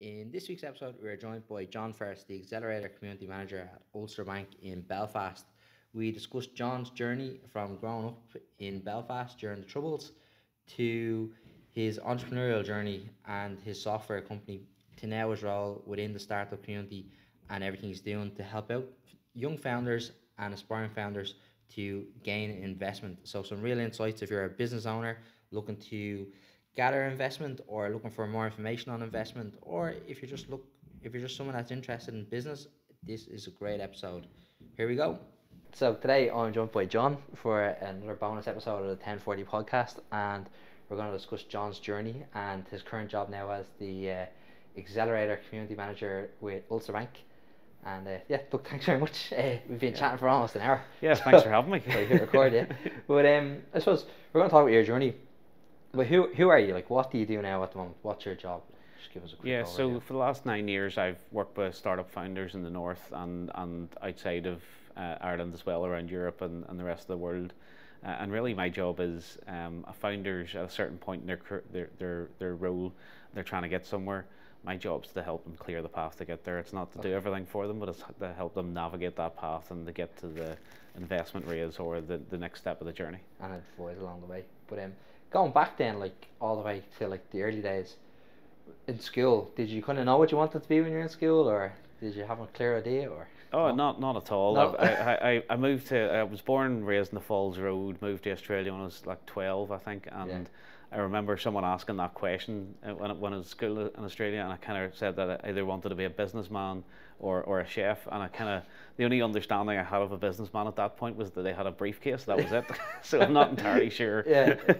In this week's episode, we are joined by John Ferris, the Accelerator Community Manager at Ulster Bank in Belfast. We discussed John's journey from growing up in Belfast during the Troubles to his entrepreneurial journey and his software company to now his role within the startup community and everything he's doing to help out young founders and aspiring founders to gain investment. So, some real insights if you're a business owner looking to gather investment or looking for more information on investment, or if you're just someone that's interested in business, this is a great episode. Here we go. So today I'm joined by John for another bonus episode of the 1040 podcast, and we're going to discuss John's journey and his current job now as the Accelerator Community Manager with Ulster Bank. And yeah, look, thanks very much. We've been chatting for almost an hour. Yes, thanks for having me. So you hit record, yeah. But I suppose we're going to talk about your journey. But who are you? Like, what do you do now at the moment? What's your job? Just give us a quick overview. So for the last 9 years, I've worked with startup founders in the north and outside of Ireland as well, around Europe and the rest of the world. And really, my job is a founders at a certain point in their role, they're trying to get somewhere. My job's to help them clear the path to get there. It's not to do everything for them, but it's to help them navigate that path and to get to the investment raise or the next step of the journey. And advice along the way. But going back then, like all the way to like the early days in school, did you kind of know what you wanted to be when you were in school, or did you have a clear idea, or? Oh, not at all. No. I moved to. I was born and raised in the Falls Road. Moved to Australia when I was like 12, I think, and I remember someone asking that question when I was at school in Australia, and I kind of said that I either wanted to be a businessman or a chef, and I kind of, the only understanding I had of a businessman at that point was that they had a briefcase. That was it. So I'm not entirely sure.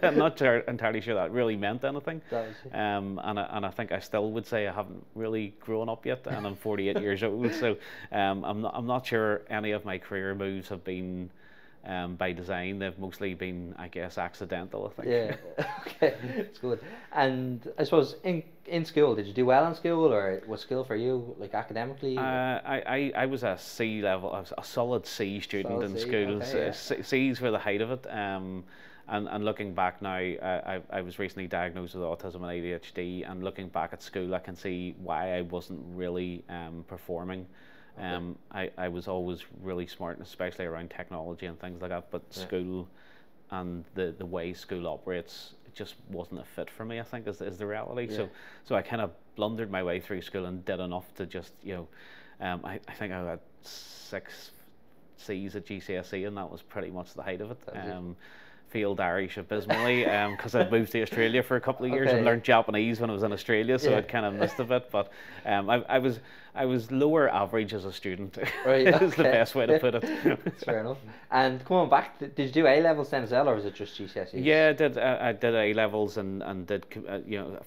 I'm not entirely sure that really meant anything. And I think I still would say I haven't really grown up yet, and I'm 48 years old. So I'm not sure any of my career moves have been by design. They've mostly been, I guess, accidental, I think. Yeah, okay, it's good. And I suppose in school, did you do well in school, or was school for you, like academically? I was a C level, I was a solid C student in school. Okay, yeah. C's were the height of it. And looking back now, I was recently diagnosed with autism and ADHD, and looking back at school, I can see why I wasn't really performing. I was always really smart, especially around technology and things like that, but school and the way school operates, it just wasn't a fit for me, I think, is the reality. So I kind of blundered my way through school and did enough to just, I think I got 6 C's at GCSE, and that was pretty much the height of it. Failed Irish abysmally because I'd moved to Australia for a couple of years and learned Japanese when I was in Australia, so I'd kind of missed a bit. But I was lower average as a student. Right, is the best way to put it. That's fair enough. And coming back, did you do A levels then as well, or was it just GCSE? Yeah, I did A levels and did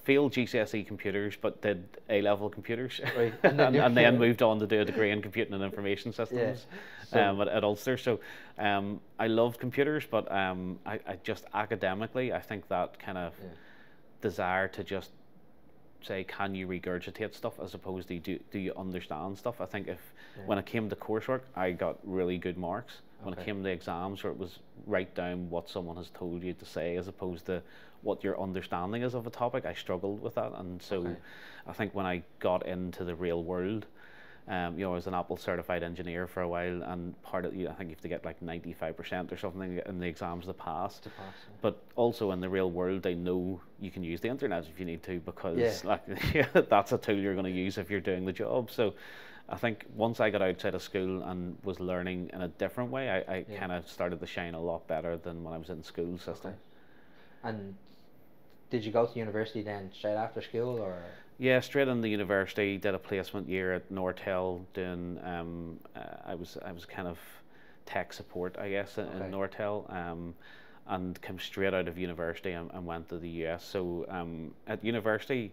failed GCSE computers, but did A level computers, right. and then moved on to do a degree in computing and information systems at Ulster. So I loved computers, but I just academically, I think that kind of desire to just say, can you regurgitate stuff as opposed to do you understand stuff? I think when it came to coursework, I got really good marks. When it came to exams, where it was write down what someone has told you to say as opposed to what your understanding is of a topic, I struggled with that. And so I think when I got into the real world, I was an Apple certified engineer for a while, and part of I think you have to get like 95% or something in the exams to pass. But also in the real world, they know you can use the internet if you need to, because that's a tool you're going to use if you're doing the job. So I think once I got outside of school and was learning in a different way, I kind of started to shine a lot better than when I was in school system. And did you go to university then straight after school, or? Yeah, straight into university. Did a placement year at Nortel doing. I was kind of tech support, I guess, in Nortel. And came straight out of university and went to the US. So at university,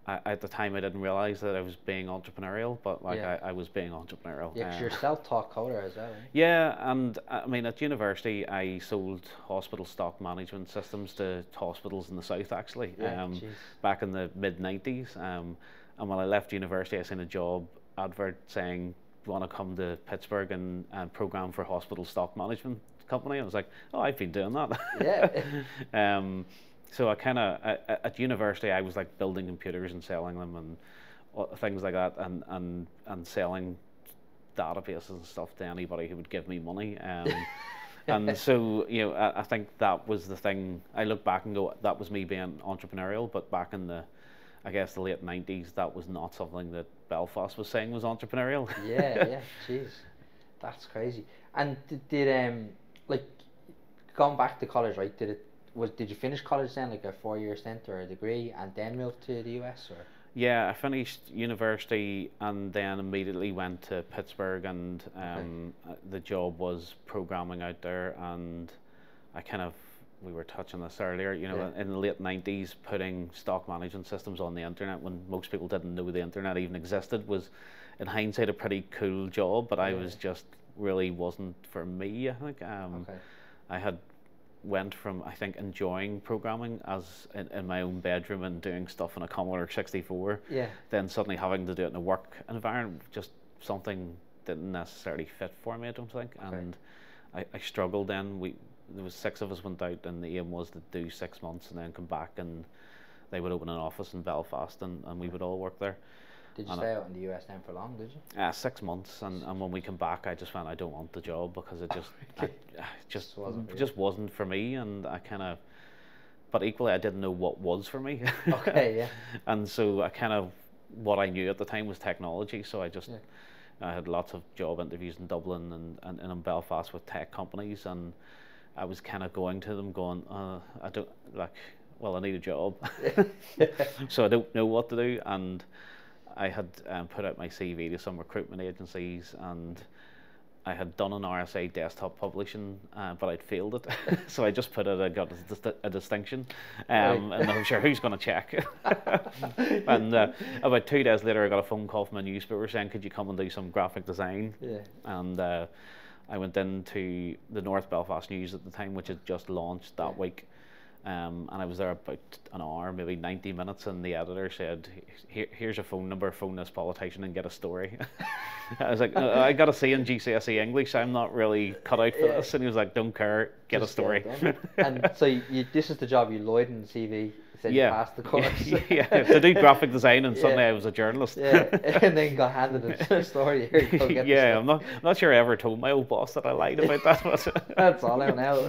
at the time I didn't realize that I was being entrepreneurial, but I was being entrepreneurial. Yeah, because you're self-taught coder as well, right? Yeah, and I mean at university I sold hospital stock management systems to hospitals in the south actually. Back in the mid-90s. And when I left university, I seen a job advert saying, "Do you want to come to Pittsburgh and program for hospital stock management company?" I was like, "Oh, I've been doing that." So I kind of at university I was like building computers and selling them, and things like that, and selling databases and stuff to anybody who would give me money. And so, you know, I think that was the thing. I look back and go, that was me being entrepreneurial. But back in the, I guess, the late 90s, that was not something that Belfast was saying was entrepreneurial. Yeah, jeez, that's crazy. And did like going back to college, right? Did you finish college then, like a 4-year stint or a degree, and then move to the US, or? Yeah, I finished university and then immediately went to Pittsburgh, and the job was programming out there, and we were touching this earlier, you know, in the late 90s, putting stock management systems on the internet when most people didn't know the internet even existed was, in hindsight, a pretty cool job, but I was just really wasn't for me, I think. I had went from, I think, enjoying programming as in my own bedroom and doing stuff on a Commodore 64, then suddenly having to do it in a work environment, just something didn't necessarily fit for me, I don't think. And I struggled then. There was 6 of us went out, and the aim was to do 6 months and then come back, and they would open an office in Belfast, and we would all work there. Did you stay out in the US then for long, did you? 6 months, and when we come back, I just went, I don't want the job, because it just wasn't for me, and but equally I didn't know what was for me. And so what I knew at the time was technology, so I had lots of job interviews in Dublin and in Belfast with tech companies, and I was kind of going to them going, I don't, like, well, I need a job. So I don't know what to do, and I had put out my CV to some recruitment agencies, and I had done an RSA desktop publishing, but I'd failed it. So I just put it, I got a distinction, and I'm sure who's going to check. And about 2 days later, I got a phone call from a newspaper saying, could you come and do some graphic design? And I went into the North Belfast News at the time, which had just launched that week. And I was there about an hour, maybe 90 minutes, and the editor said, here's a phone number, phone this politician and get a story. I was like, I got a C in GCSE English, I'm not really cut out for this. And he was like, don't care, get a story. And so this is the job you lied in the CV, said you passed the course. To do graphic design, and suddenly I was a journalist. And then got handed a story. Here you go, get the I'm not sure I ever told my old boss that I lied about that. But that's all I know.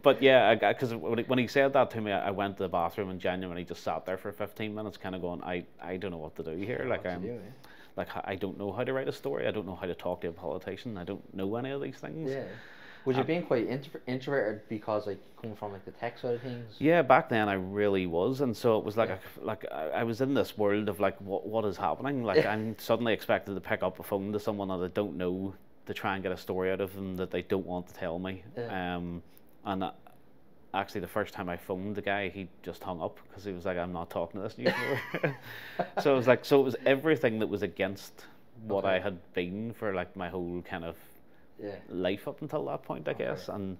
But yeah, because when he said that to me, I went to the bathroom and genuinely just sat there for 15 minutes, kind of going, I don't know what to do here. Like I don't know how to write a story. I don't know how to talk to a politician. I don't know any of these things. Was you being quite introverted because, like, coming from like the tech side of things? Yeah, back then I really was, and so it was like I was in this world of like what is happening. Like I'm suddenly expected to pick up a phone to someone that I don't know to try and get a story out of them that they don't want to tell me. And actually, the first time I phoned the guy, he just hung up because he was like, "I'm not talking to this newspaper." So it was everything that was against what I had been for like my whole kind of life up until that point, I guess. And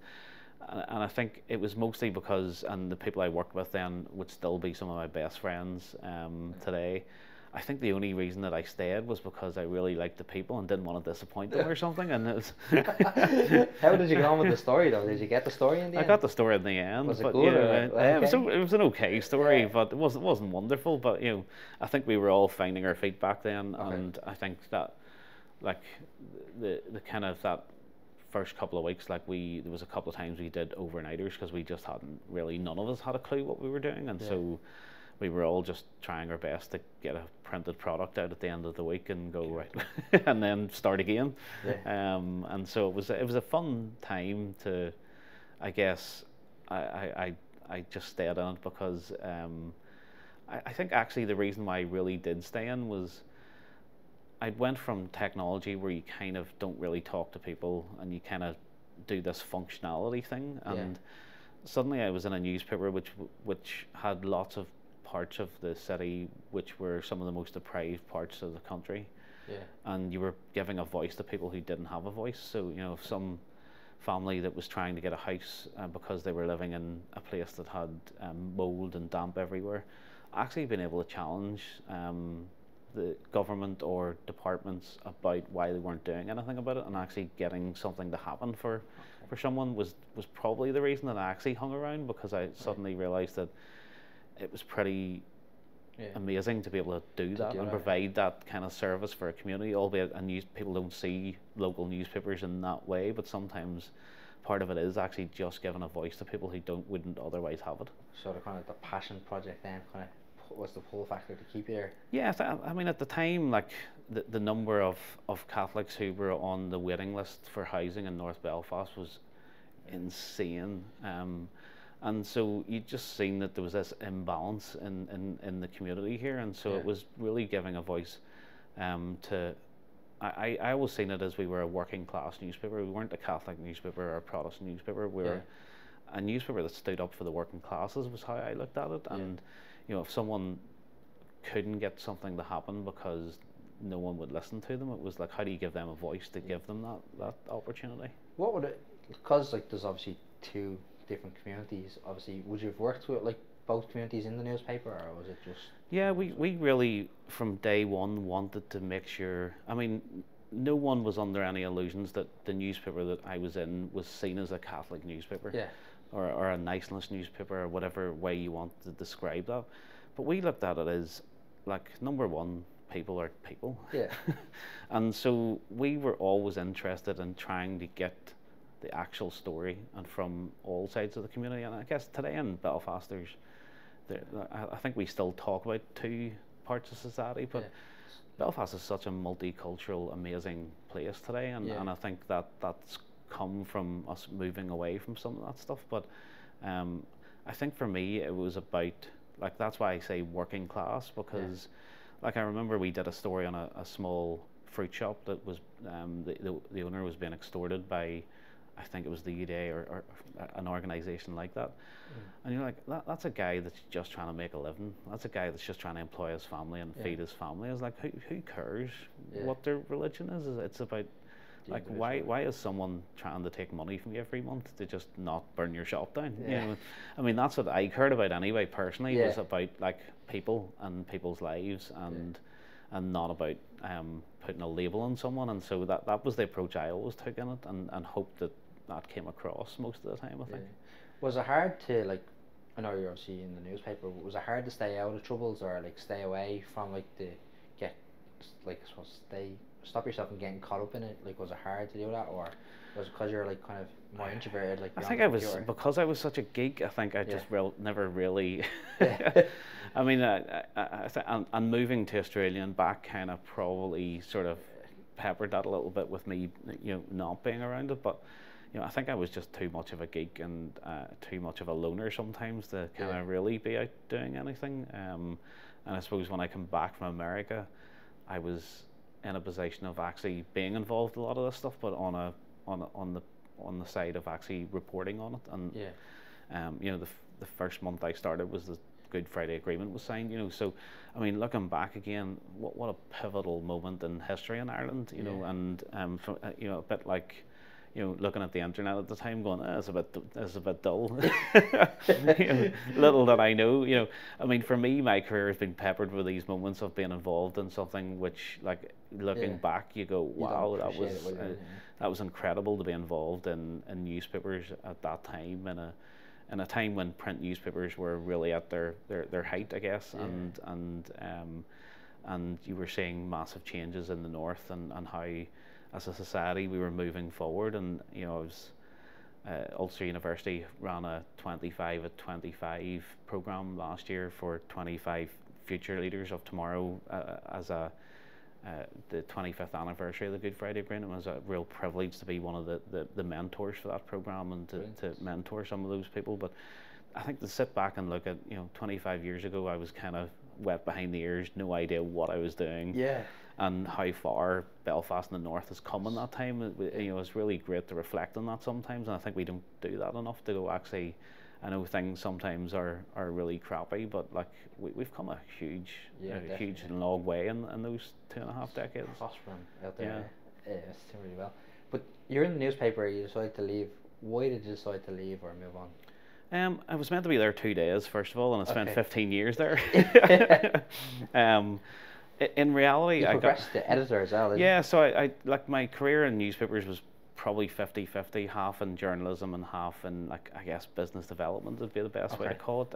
I think it was mostly because, and the people I worked with then would still be some of my best friends today. I think the only reason that I stayed was because I really liked the people and didn't want to disappoint them or something. And it was How did you get on with the story though? Did you get the story in the end? I got the story in the end. Was it but, good? It was an okay story, but it wasn't wonderful. But I think we were all finding our feet back then, and I think that like the kind of that first couple of weeks, like there was a couple of times we did overnighters because we just none of us had a clue what we were doing, and so we were all just trying our best to get a printed product out at the end of the week and go right and then start again. And so it was a fun time to, I guess, I just stayed in it because I think actually the reason why I really did stay in was I went from technology where you kind of don't really talk to people and you kind of do this functionality thing, and suddenly I was in a newspaper which had lots of parts of the city which were some of the most deprived parts of the country, and you were giving a voice to people who didn't have a voice. So some family that was trying to get a house because they were living in a place that had mold and damp everywhere, actually being able to challenge the government or departments about why they weren't doing anything about it, and actually getting something to happen for someone was probably the reason that I actually hung around, because I suddenly realized that it was pretty amazing to be able to do that and provide that kind of service for a community, albeit people don't see local newspapers in that way, but sometimes part of it is actually just giving a voice to people who wouldn't otherwise have it. So the kind of the passion project then kind of was the pull factor to keep you there? Yeah, I mean at the time, like the number of Catholics who were on the waiting list for housing in North Belfast was insane. And so you just seen that there was this imbalance in the community here, and so it was really giving a voice to. I always seen it as we were a working class newspaper. We weren't a Catholic newspaper or a Protestant newspaper. We were a newspaper that stood up for the working classes, was how I looked at it. And you know, if someone couldn't get something to happen because no one would listen to them, it was like, how do you give them a voice to give them that opportunity? What would it? Because like there's obviously two different communities. Obviously, would you have worked with like both communities in the newspaper, or was it just? Yeah, we really from day one wanted to make sure. I mean, no one was under any illusions that the newspaper that I was in was seen as a Catholic newspaper, or a niceness newspaper, or whatever way you want to describe that. But we looked at it as like, number one, people are people. Yeah. And so we were always interested in trying to get the actual story and from all sides of the community. And I guess today in Belfast, I think we still talk about two parts of society, but Belfast is such a multicultural, amazing place today, and I think that's come from us moving away from some of that stuff. But I think for me it was about, like, that's why I say working class, because like I remember we did a story on a small fruit shop that was the owner was being extorted by, I think it was the UDA or an organisation like that. And you're like, that's a guy that's just trying to make a living. That's a guy that's just trying to employ his family and feed his family. It's like, who cares what their religion is? It's about, like, why is someone trying to take money from you every month to just not burn your shop down? You know, I mean, that's what I cared about anyway, personally, was about, like, people and people's lives, and not about putting a label on someone. And so that was the approach I always took in it, and hoped that came across most of the time, I think. Was it hard to, like, I know you're obviously in the newspaper, but was it hard to stay out of troubles, or like stay away from, like, stop yourself from getting caught up in it? Like, was it hard to do that, or was it because you're like kind of more introverted? Like, I think because I was such a geek. I think I just never really. I mean, and moving to Australia and back kind of probably sort of peppered that a little bit with me, you know, not being around it. But you know, I think I was just too much of a geek and too much of a loner sometimes to kind of really be out doing anything. And I suppose when I come back from America, I was in a position of actually being involved in a lot of this stuff, but on the side of actually reporting on it. And you know, the first month I started was the Good Friday Agreement was signed. You know, so I mean, looking back again, what a pivotal moment in history in Ireland. You know, and you know, a bit like, you know, looking at the internet at the time, going, it's a bit dull. You know, little did I know, you know. I mean, for me, my career has been peppered with these moments of being involved in something which, like, looking back, you go, wow, that was incredible to be involved in newspapers at that time, in a time when print newspapers were really at their height, I guess, and you were seeing massive changes in the north, and how, as a society, we were moving forward. And you know, I was Ulster University ran a 25 at 25 program last year for 25 future leaders of tomorrow, as the 25th anniversary of the Good Friday Agreement. It was a real privilege to be one of the mentors for that program, and to mentor some of those people. But I think to sit back and look at, you know, 25 years ago, I was kind of wet behind the ears, no idea what I was doing. And how far Belfast in the north has come in that time. You know, it's really great to reflect on that sometimes, and I think we don't do that enough to go, actually, I know things sometimes are really crappy, but like we've come a huge and long way in those 2.5 decades. Prospering out there. It's doing really well. But you're in the newspaper, you decided to leave. Why did you decide to leave or move on? I was meant to be there 2 days, first of all, and I spent 15 years there. In reality, you progressed to editor as well, didn't you? So I like, my career in newspapers was probably 50-50, half in journalism and half in, like, I guess, business development would be the best way to call it.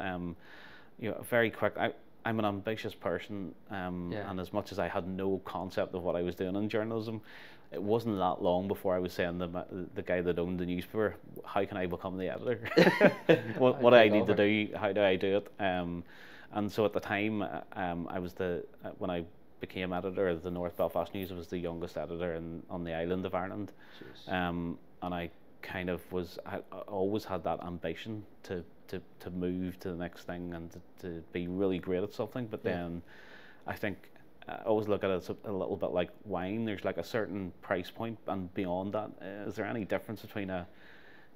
You know, very quick. I'm an ambitious person, and as much as I had no concept of what I was doing in journalism, it wasn't that long before I was saying to the guy that owned the newspaper, how can I become the editor? What do I need to do? How do I do it? And so at the time, I was when I became editor of the North Belfast News, I was the youngest editor on the island of Ireland. And I kind of I always had that ambition to move to the next thing and to be really great at something. But then I think I always look at it as a little bit like wine. There's like a certain price point, and beyond that, is there any difference between a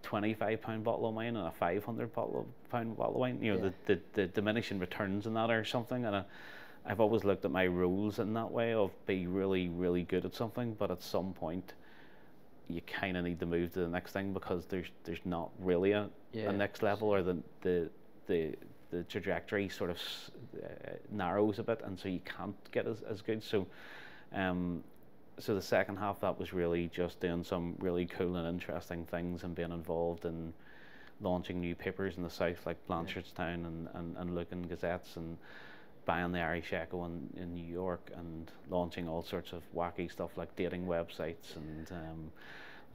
£25 bottle of wine and a £500 bottle of wine? You know, the diminishing returns in that or something. And I've always looked at my roles in that way of be really, really good at something, but at some point you kind of need to move to the next thing, because there's not really a next level, or the trajectory sort of narrows a bit, and so you can't get as good. So so the second half, that was really just doing some really cool and interesting things and being involved in launching new papers in the south, like Blanchardstown and Lucan Gazettes, and buying the Irish Echo in New York, and launching all sorts of wacky stuff like dating websites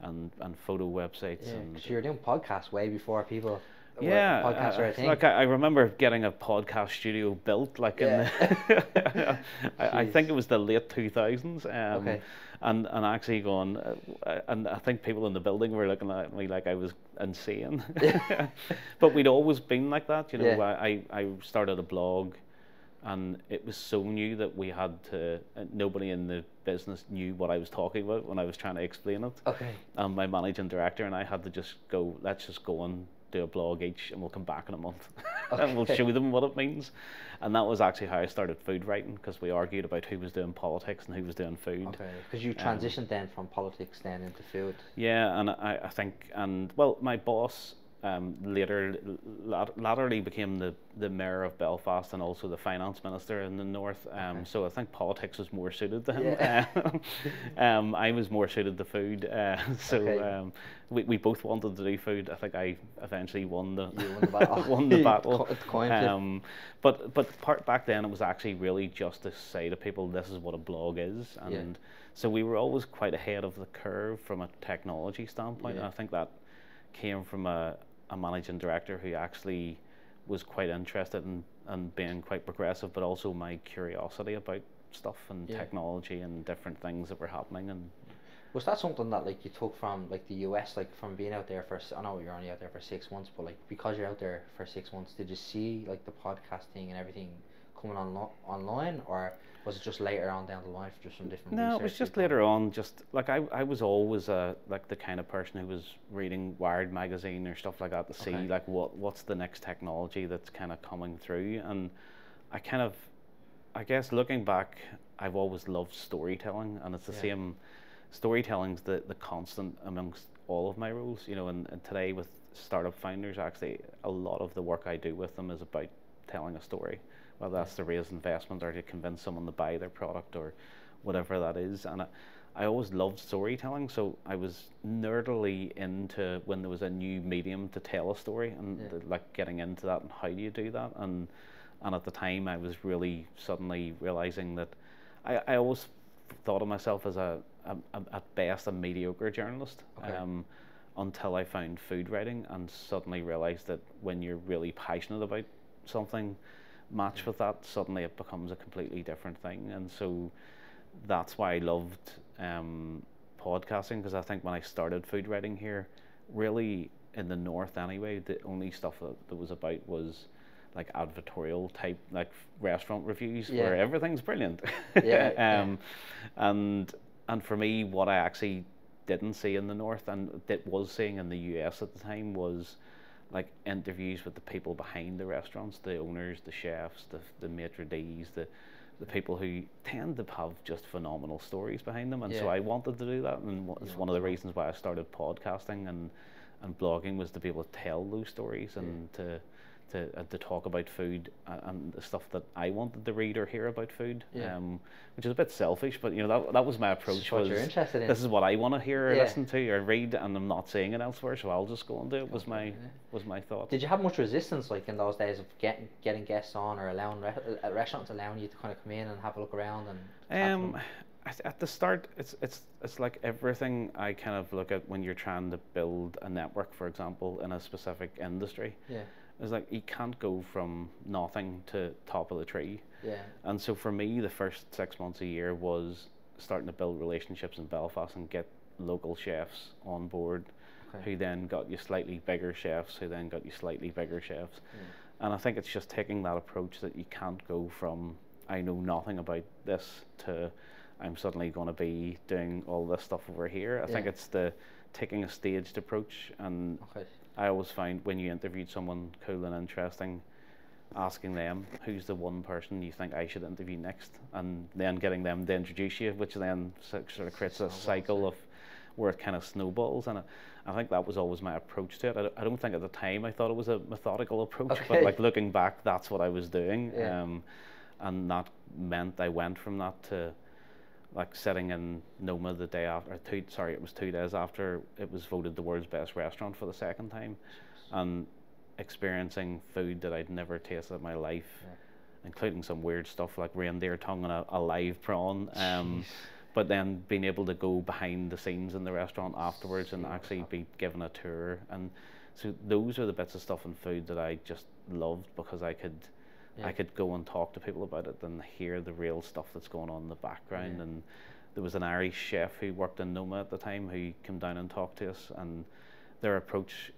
and photo websites. Yeah, because you were doing podcasts way before people. Yeah, podcasts are a thing. like I remember getting a podcast studio built, like in the I think it was the late 2000s. And actually going, and I think people in the building were looking at me like I was insane. But we'd always been like that, you know. I started a blog, and it was so new that we had to, nobody in the business knew what I was talking about when I was trying to explain it. And my managing director and I had to just go, let's just go and do a blog each, and we'll come back in a month and we'll show them what it means. And that was actually how I started food writing, because we argued about who was doing politics and who was doing food. Because you transitioned then from politics then into food. Yeah, and I think, and well, my boss latterly became the mayor of Belfast and also the finance minister in the north. So I think politics was more suited to him. I was more suited to food. We both wanted to do food. I think I eventually won the battle. But back then it was actually really just to say to people, this is what a blog is. And so we were always quite ahead of the curve from a technology standpoint. And I think that came from a managing director who actually was quite interested in being quite progressive, but also my curiosity about stuff and technology and different things that were happening. And was that something that like you took from like the US, like from being out there for, I know you're only out there for 6 months, but like because you're out there for 6 months, did you see like the podcasting and everything coming online, or was it just later on down the line for just some different research? No, it was just later on. Just like I was always like the kind of person who was reading Wired magazine or stuff like that to see like what's the next technology that's kind of coming through. And I guess looking back, I've always loved storytelling, and it's the same. Storytelling's the constant amongst all of my roles, you know. And today with startup founders, actually a lot of the work I do with them is about telling a story, whether that's to raise investment or to convince someone to buy their product or whatever that is. And I always loved storytelling, so I was nerdily into when there was a new medium to tell a story, and like getting into that and how do you do that. And at the time I was really suddenly realizing that I always thought of myself as at best a mediocre journalist, until I found food writing and suddenly realized that when you're really passionate about something matched with that, suddenly it becomes a completely different thing. And so that's why I loved podcasting, because I think when I started food writing here, really in the north anyway, the only stuff that was about was like advertorial type, like restaurant reviews where everything's brilliant. And for me, what I actually didn't see in the north and that was seeing in the US at the time was like interviews with the people behind the restaurants, the owners, the chefs, the maitre d's, the people who tend to have just phenomenal stories behind them. And so I wanted to do that, and it's one of the reasons why I started podcasting and blogging, was to be able to tell those stories and to to talk about food and the stuff that I wanted to read or hear about food, Yeah. which is a bit selfish, but you know, that was my approach. This is what you're interested in. This is what I want to hear or Yeah. listen to or read, and I'm not seeing it elsewhere, so I'll just go and do it. Was my thought. Did you have much resistance, like in those days, of getting guests on, or allowing restaurants allowing you to kind of come in and have a look around and? At the start, it's like everything I kind of look at when you're trying to build a network, for example, in a specific industry. Yeah. It's like you can't go from nothing to top of the tree. Yeah. And so for me, the first 6 months a year was starting to build relationships in Belfast and get local chefs on board, who then got you slightly bigger chefs, who then got you slightly bigger chefs. And I think it's just taking that approach that you can't go from I know nothing about this to I'm suddenly going to be doing all this stuff over here. I think it's the taking a staged approach, and I always find when you interviewed someone cool and interesting, asking them who's the one person you think I should interview next, and then getting them to introduce you, which then sort of creates a cycle of where it kind of snowballs. And I think that was always my approach to it. I don't think at the time I thought it was a methodical approach, but like looking back, that's what I was doing. And that meant I went from that to like sitting in Noma the day after, it was 2 days after it was voted the world's best restaurant for the second time, and experiencing food that I'd never tasted in my life, including some weird stuff like reindeer tongue and a live prawn. But then being able to go behind the scenes in the restaurant afterwards and actually be given a tour. And so those are the bits of stuff in food that I just loved, because I could go and talk to people about it and hear the real stuff that's going on in the background. And there was an Irish chef who worked in Noma at the time who came down and talked to us, and their approach,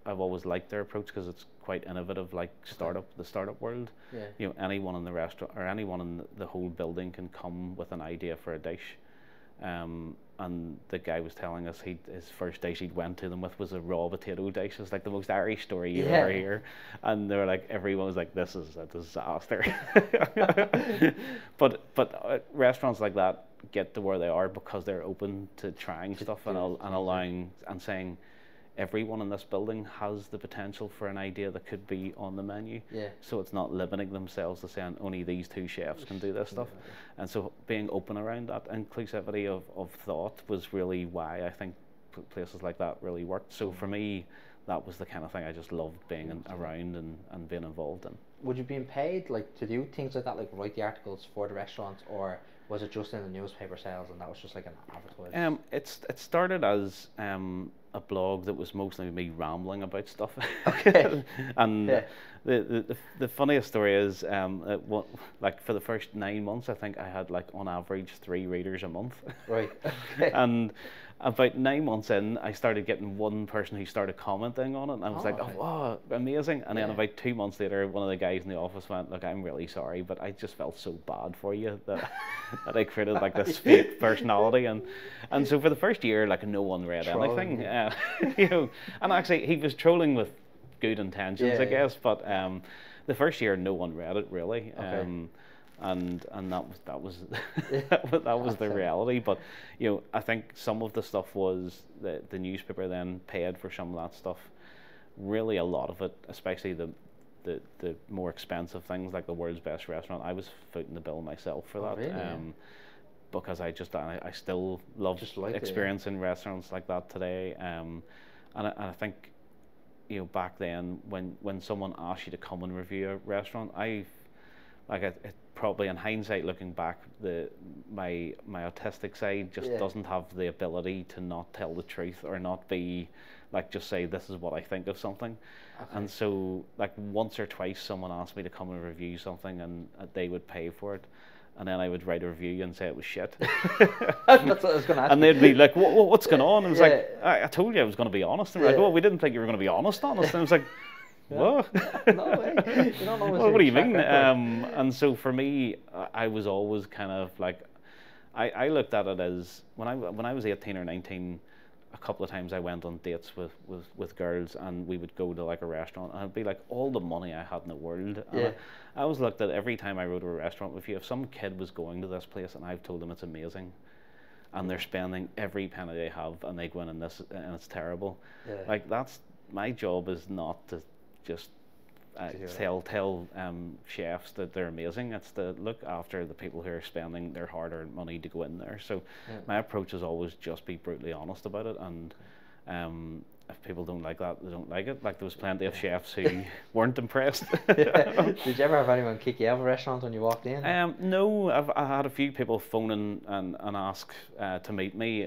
I've always liked their approach because it's quite innovative, like the startup world. You know, anyone in the restaurant or anyone in the whole building can come with an idea for a dish. And the guy was telling us his first dish he'd went to them with was a raw potato dish. It's like the most Irish story you ever hear. And they were like, everyone was like, this is a disaster. But restaurants like that get to where they are because they're open to trying stuff and allowing and saying, everyone in this building has the potential for an idea that could be on the menu. So it's not limiting themselves to saying only these two chefs can do this stuff. And so being open around that inclusivity of thought was really why I think places like that really worked. So for me, that was the kind of thing I just loved being around and being involved in. Would you be paid like to do things like that, like write the articles for the restaurants, or was it just in the newspaper sales and that was just like an advertisement? It started as a blog that was mostly me rambling about stuff. And the funniest story is like for the first 9 months, I think I had like on average 3 readers a month. And about 9 months in, I started getting one person who started commenting on it, and I was oh wow, amazing. And then about 2 months later, one of the guys in the office went, look, I'm really sorry, but I just felt so bad for you that that I created like this fake personality. And so for the first year, like no one read anything. You know, and actually he was trolling with good intentions, I guess, but the first year no one read it really. And that was the reality. But you know, I think some of the stuff was the newspaper then paid for some of that stuff. Really, a lot of it, especially the more expensive things like the world's best restaurant, I was footing the bill myself for that. Really? Because I still love experiencing restaurants like that today. And I think, you know, back then when someone asked you to come and review a restaurant, it probably in hindsight looking back, my autistic side just doesn't have the ability to not tell the truth or not be like just say this is what I think of something. And so like once or twice someone asked me to come and review something and they would pay for it, and then I would write a review and say it was shit. That's what I was going to ask. And they'd be like, what's going on? And it was like, I told you I was going to be honest. And like, well, we didn't think you were going to be honest. And I was like, what? No way. You don't know what do you mean? And so for me, I was always kind of like, I looked at it as when I was 18 or 19, a couple of times I went on dates with girls, and we would go to like a restaurant, and it'd be like all the money I had in the world. And I always looked at every time I go to a restaurant with you, if some kid was going to this place and I've told them it's amazing, and they're spending every penny they have, and they go in and it's terrible. Like that's my job is not to just tell chefs that they're amazing. It's to look after the people who are spending their hard-earned money to go in there. So my approach is always just be brutally honest about it, and if people don't like that, they don't like it. Like, there was plenty of chefs who weren't impressed. Did you ever have anyone kick you out of a restaurant when you walked in? No, I had a few people phone in and ask to meet me,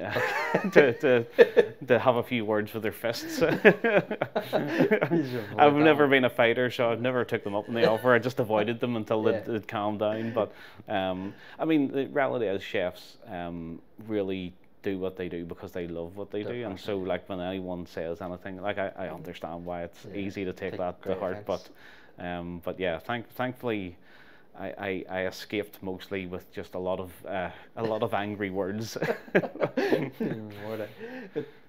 to have a few words with their fists. I've never been a fighter, so I've never took them up on the offer. I just avoided them until they'd calmed down. But I mean, the reality is, chefs really do what they do because they love what they do, and so, like, when anyone says anything, like, I understand why it's easy to take that to heart, but yeah, thankfully I escaped mostly with just a lot of angry words. Obviously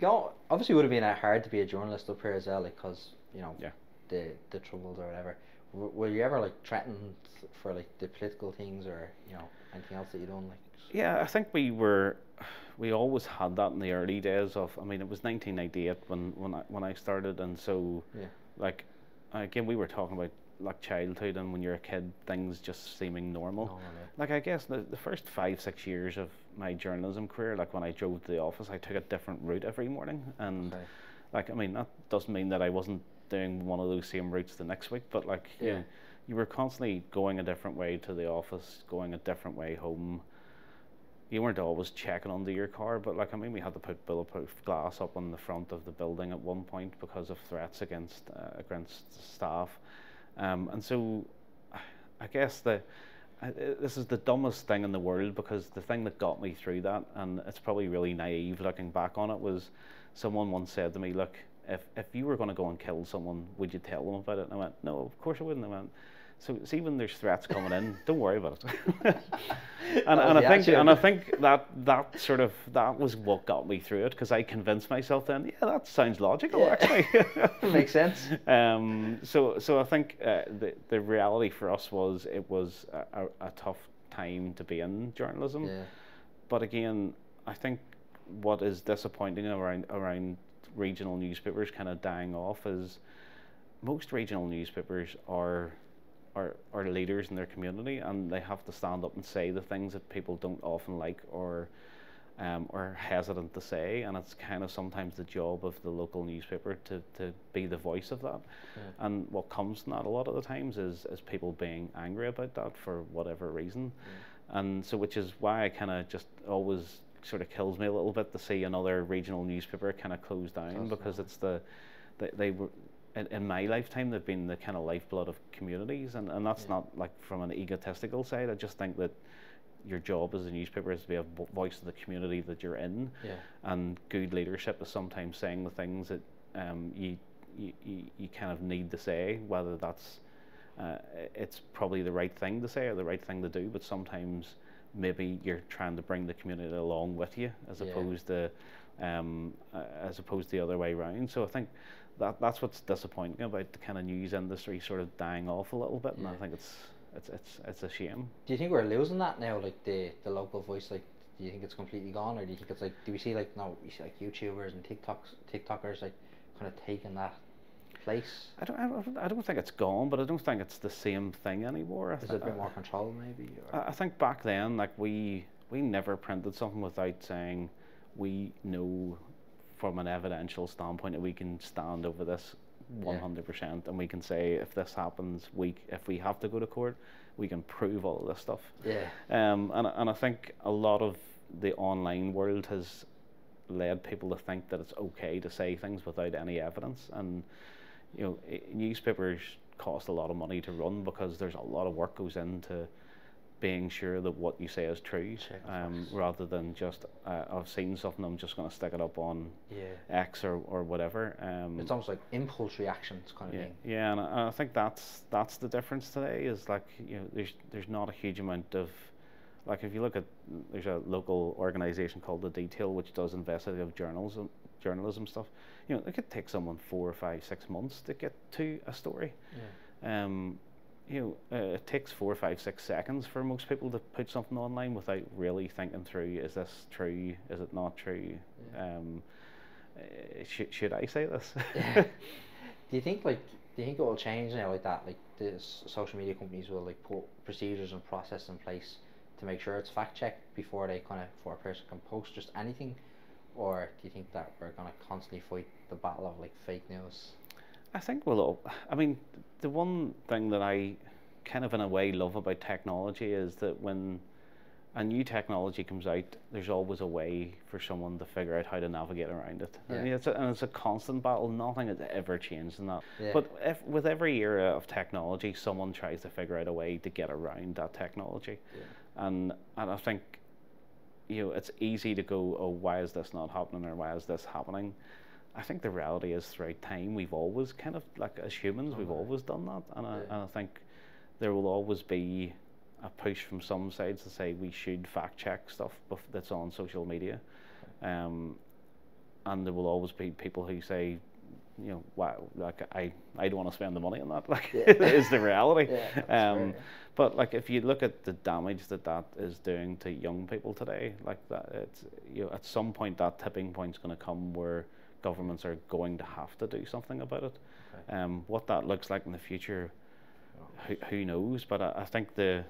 it would have been hard to be a journalist up here as well, like, because the troubles or whatever. Were you ever, like, threatened for, like, the political things, or anything else that you don't like? Yeah, I think we always had that in the early days of, I mean, it was 1998 when I started, and so like, again, we were talking about, like, childhood, and when you're a kid, things just seeming normal. Like, I guess the first 5-6 years of my journalism career, like, when I drove to the office, I took a different route every morning, and like, I mean, that doesn't mean that I wasn't doing one of those same routes the next week, but, like, you know, you were constantly going a different way to the office, going a different way home. You weren't always checking under your car, but, like, I mean, we had to put bulletproof glass up on the front of the building at one point because of threats against staff, and so I guess this is the dumbest thing in the world, because the thing that got me through that, and it's probably really naive looking back on it, was someone once said to me, look, if you were going to go and kill someone, would you tell them about it? And I went, no, of course I wouldn't. I went, so see, when there's threats coming in, don't worry about it. and I think that was what got me through it, because I convinced myself then, that sounds logical, actually. Makes sense. So I think the reality for us was, it was a tough time to be in journalism. But again, I think what is disappointing around regional newspapers kind of dying off is, most regional newspapers are leaders in their community, and they have to stand up and say the things that people don't often like, or hesitant to say, and it's kind of sometimes the job of the local newspaper to be the voice of that. And what comes from that a lot of the times is people being angry about that for whatever reason. And so, which is why I kind of just always sort of kills me a little bit to see another regional newspaper kind of close down, because it's they were, in my lifetime, they've been the kind of lifeblood of communities, and that's not, like, from an egotistical side. I just think that your job as a newspaper is to be a voice of the community that you're in, and good leadership is sometimes saying the things that you kind of need to say, whether that's it's probably the right thing to say or the right thing to do, but sometimes maybe you're trying to bring the community along with you, as opposed to the other way around. So I think that's what's disappointing about the kind of news industry sort of dying off a little bit, and I think it's a shame. Do you think we're losing that now, like the local voice? Like, do you think it's completely gone, or do you think it's like, do we see like YouTubers and TikTokers like kind of taking that place? I don't think it's gone, but I don't think it's the same thing anymore. Is it a bit more control, maybe? I think back then, like, we never printed something without saying, we know from an evidential standpoint that we can stand over this 100%, and we can say, if this happens, if we have to go to court, we can prove all of this stuff. And I think a lot of the online world has led people to think that it's okay to say things without any evidence, and newspapers cost a lot of money to run, because there's a lot of work goes into being sure that what you say is true, rather than just I've seen something, I'm just going to stick it up on X or whatever. It's almost like impulse reactions kind of thing. Yeah, and I think that's the difference today. Is like, there's not a huge amount of, like, if you look at, there's a local organisation called The Detail, which does investigative journalism stuff. It could take someone 4, 5, 6 months to get to a story. It takes 4, 5, 6 seconds for most people to put something online without really thinking through, is this true, is it not true, should I say this? Do you think, like, Do you think it will change now like that? Like the social media companies will like put procedures and process in place to make sure it's fact checked before before a person can post just anything, or do you think that we're gonna constantly fight the battle of like fake news? I think we'll all, I mean, the one thing that I kind of in a way love about technology is that when a new technology comes out, there's always a way for someone to figure out how to navigate around it. Yeah. I mean, it's a constant battle. Nothing has ever changed in that. Yeah. But with every era of technology, someone tries to figure out a way to get around that technology. Yeah. And I think, it's easy to go, oh, why is this not happening, or why is this happening? I think the reality is throughout time, we've always kind of, like as humans, we've always done that. And I think there will always be a push from some sides to say we should fact check stuff that's on social media, and there will always be people who say, why, like I don't want to spend the money on that. Like, is the reality. Yeah, but like if you look at the damage that is doing to young people today, like that, it's at some point that tipping point's going to come where governments are going to have to do something about it. What that looks like in the future, who knows? But I think the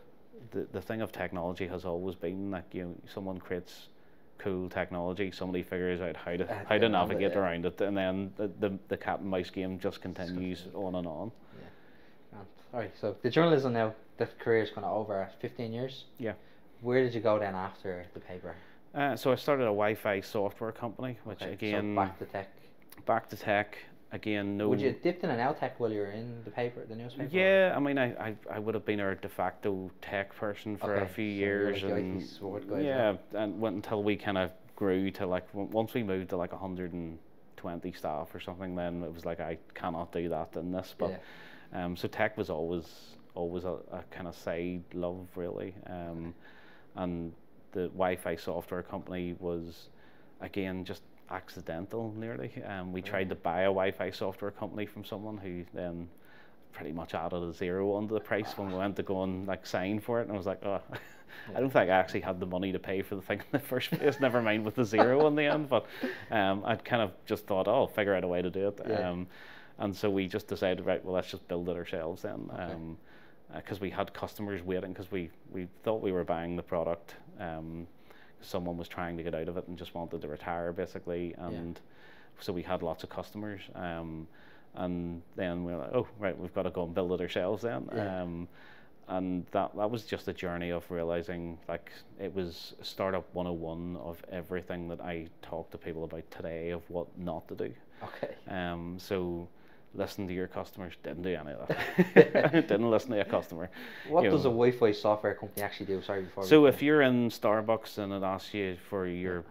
thing of technology has always been like, someone creates cool technology, somebody figures out how to navigate around it, and then the cat and mouse game just continues on and on. Yeah. Alright, so the journalism now, the career is going to over 15 years. Yeah. Where did you go then after the paper? So I started a Wi-Fi software company, which again, so back to tech. Back to tech. Again, no. Would you dipped in and out tech while you were in the newspaper? Yeah, I mean, I would have been our de facto tech person for a few years, and and went until we kind of grew to like, once we moved to like 120 staff or something, then it was like, I cannot do that in this. But so tech was always a kind of side love, really, and the Wi-Fi software company was again just accidental nearly. We tried to buy a Wi-Fi software company from someone who then pretty much added a zero onto the price when we went to go and like sign for it, and I was like, oh, I don't think I actually had the money to pay for the thing in the first place, never mind with the zero in the end. But I'd kind of just thought, oh, I'll figure out a way to do it. And so we just decided, right, well, let's just build it ourselves then. Because we had customers waiting, because we thought we were buying the product. Someone was trying to get out of it and just wanted to retire, basically, and so we had lots of customers, and then we were like, oh, right, we've got to go and build it ourselves then. And that was just a journey of realizing, like, it was Startup 101 of everything that I talk to people about today of what not to do. So listen to your customers. Didn't do any of that. Didn't listen to a customer. What does a Wi-Fi software company actually do? Sorry, before. So if you're in Starbucks and it asks you for your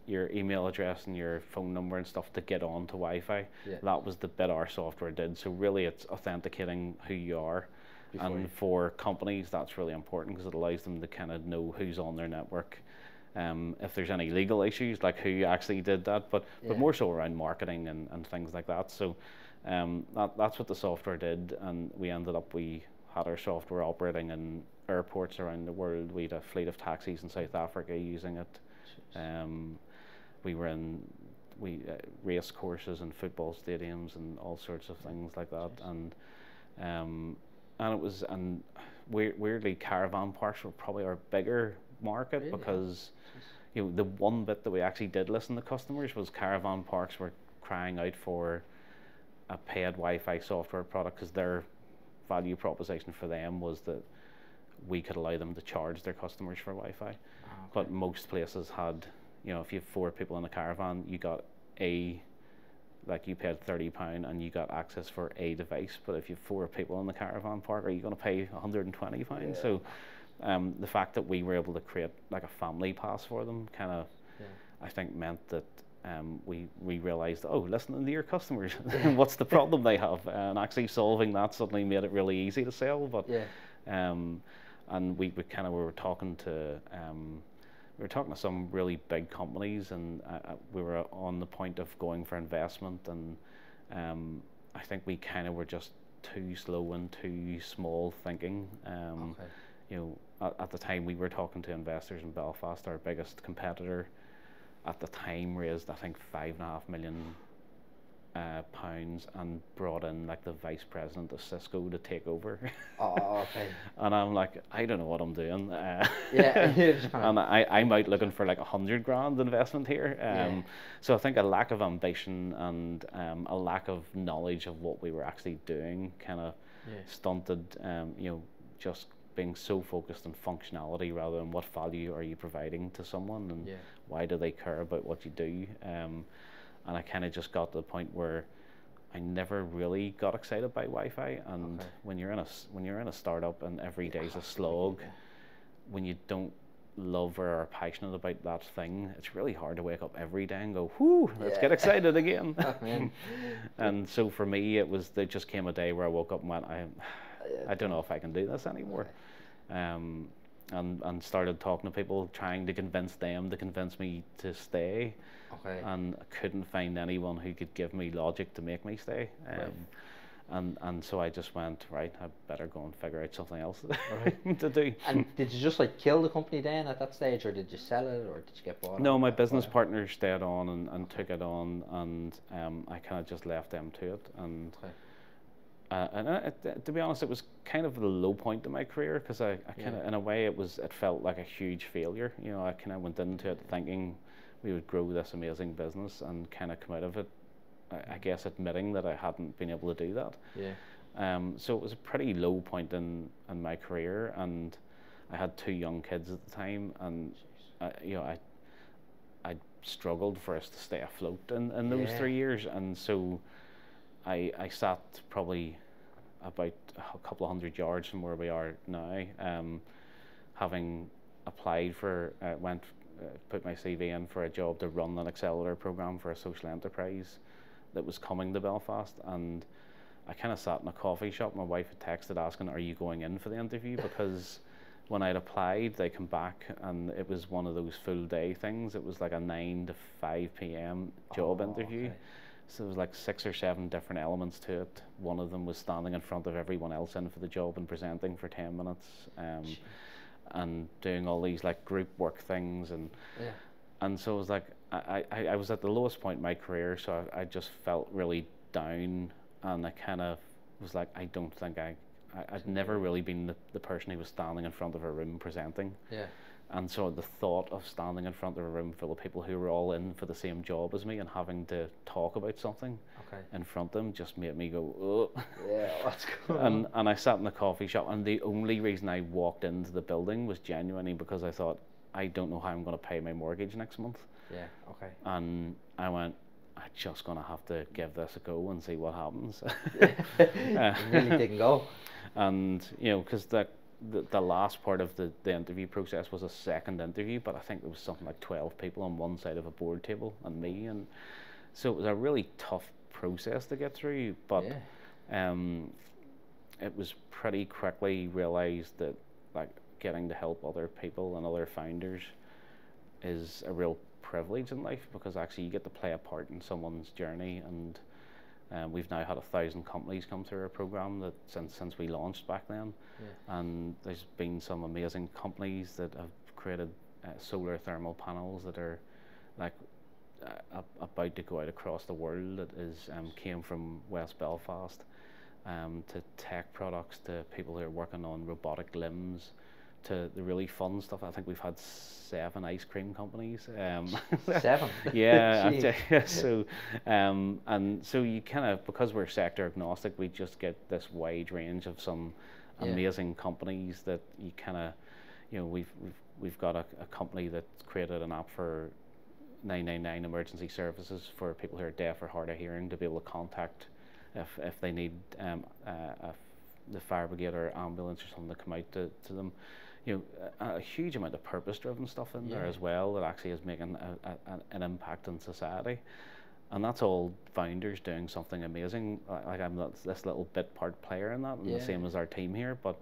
email address and your phone number and stuff to get on to Wi-Fi, that was the bit our software did. So really, it's authenticating who you are. And for companies, that's really important because it allows them to kind of know who's on their network. If there's any legal issues, like who actually did that, but more so around marketing and things like that. So that's what the software did, and we had our software operating in airports around the world. We had a fleet of taxis in South Africa using it. We were in race courses and football stadiums and all sorts of things like that. And it was, and weirdly, caravan parks were probably our bigger market, because the one bit that we actually did listen to customers was caravan parks were crying out for a paid Wi-Fi software product, because their value proposition for them was that we could allow them to charge their customers for Wi-Fi. But most places had, if you have 4 people in a caravan, you got you paid £30 and you got access for a device. But if you have 4 people in the caravan park, are you going to pay £120? So the fact that we were able to create like a family pass for them kind of, I think, meant that we realized, oh, listening to your customers, what's the problem they have, and actually solving that suddenly made it really easy to sell. But and we were talking to some really big companies, and we were on the point of going for investment, and I think we kind of were just too slow and too small thinking. At the time we were talking to investors in Belfast. Our biggest competitor at the time raised, I think, $5.5 million pounds and brought in like the vice president of Cisco to take over. Oh, okay. And I'm like, I don't know what I'm doing. Yeah. And I'm out looking for like 100 grand investment here. Yeah. So I think a lack of ambition and a lack of knowledge of what we were actually doing kind of stunted, just being so focused on functionality rather than what value are you providing to someone and why do they care about what you do. And I kind of just got to the point where I never really got excited by Wi-Fi. And when you're in a startup and every day's a slog, when you don't love or are passionate about that thing, it's really hard to wake up every day and go, whoo, let's get excited again. And so for me, there just came a day where I woke up and went, I don't know if I can do this anymore. And started talking to people, trying to convince them to convince me to stay. And I couldn't find anyone who could give me logic to make me stay. And so I just went, right, I better go and figure out something else to do. And did you just like kill the company then at that stage, or did you sell it, or did you get bought? No, my business partner stayed on and took it on, and I kind of just left them to it. And to be honest, it was kind of the low point in my career, because I kind of, in a way, it felt like a huge failure. I kind of went into it thinking we would grow this amazing business and kind of come out of it, I guess, admitting that I hadn't been able to do that. So it was a pretty low point in my career, and I had 2 young kids at the time, and I struggled for us to stay afloat in those 3 years, and so I sat probably about a couple of 100 yards from where we are now, having applied for, put my CV in for a job to run an accelerator program for a social enterprise that was coming to Belfast. And I kind of sat in a coffee shop. My wife had texted asking, are you going in for the interview? Because when I'd applied, they come back and it was one of those full day things. It was like a 9 to 5 p.m. job interview. So there was like 6 or 7 different elements to it. One of them was standing in front of everyone else in for the job and presenting for 10 minutes. And doing all these like group work things, and so it was like I was at the lowest point in my career, so I just felt really down, and I kind of was like, I don't think I'd never really been the person who was standing in front of a room presenting. And so the thought of standing in front of a room full of people who were all in for the same job as me and having to talk about something in front of them just made me go, ugh. What's going on? And I sat in the coffee shop, and the only reason I walked into the building was genuinely because I thought, I don't know how I'm going to pay my mortgage next month. And I went, I'm just going to have to give this a go and see what happens. It really didn't go. And, because the last part of the interview process was a second interview, but I think there was something like 12 people on one side of a board table and me, and so it was a really tough process to get through, but it was pretty quickly realized that like getting to help other people and other founders is a real privilege in life, because actually you get to play a part in someone's journey. And we've now had 1,000 companies come through our program that since we launched back then, and there's been some amazing companies that have created solar thermal panels that are like about to go out across the world. That is came from West Belfast, to tech products, to people who are working on robotic limbs, to the really fun stuff. I think we've had 7 ice cream companies. 7? Yeah. So, and so you kind of, because we're sector agnostic, we just get this wide range of some amazing companies that you kind of, we've got a company that's created an app for 999 emergency services for people who are deaf or hard of hearing to be able to contact if they need the fire brigade or ambulance or something to come out to them. A huge amount of purpose-driven stuff in there as well that actually is making an impact in society, and that's all founders doing something amazing. Like I'm this little bit part player in that, and the same as our team here. But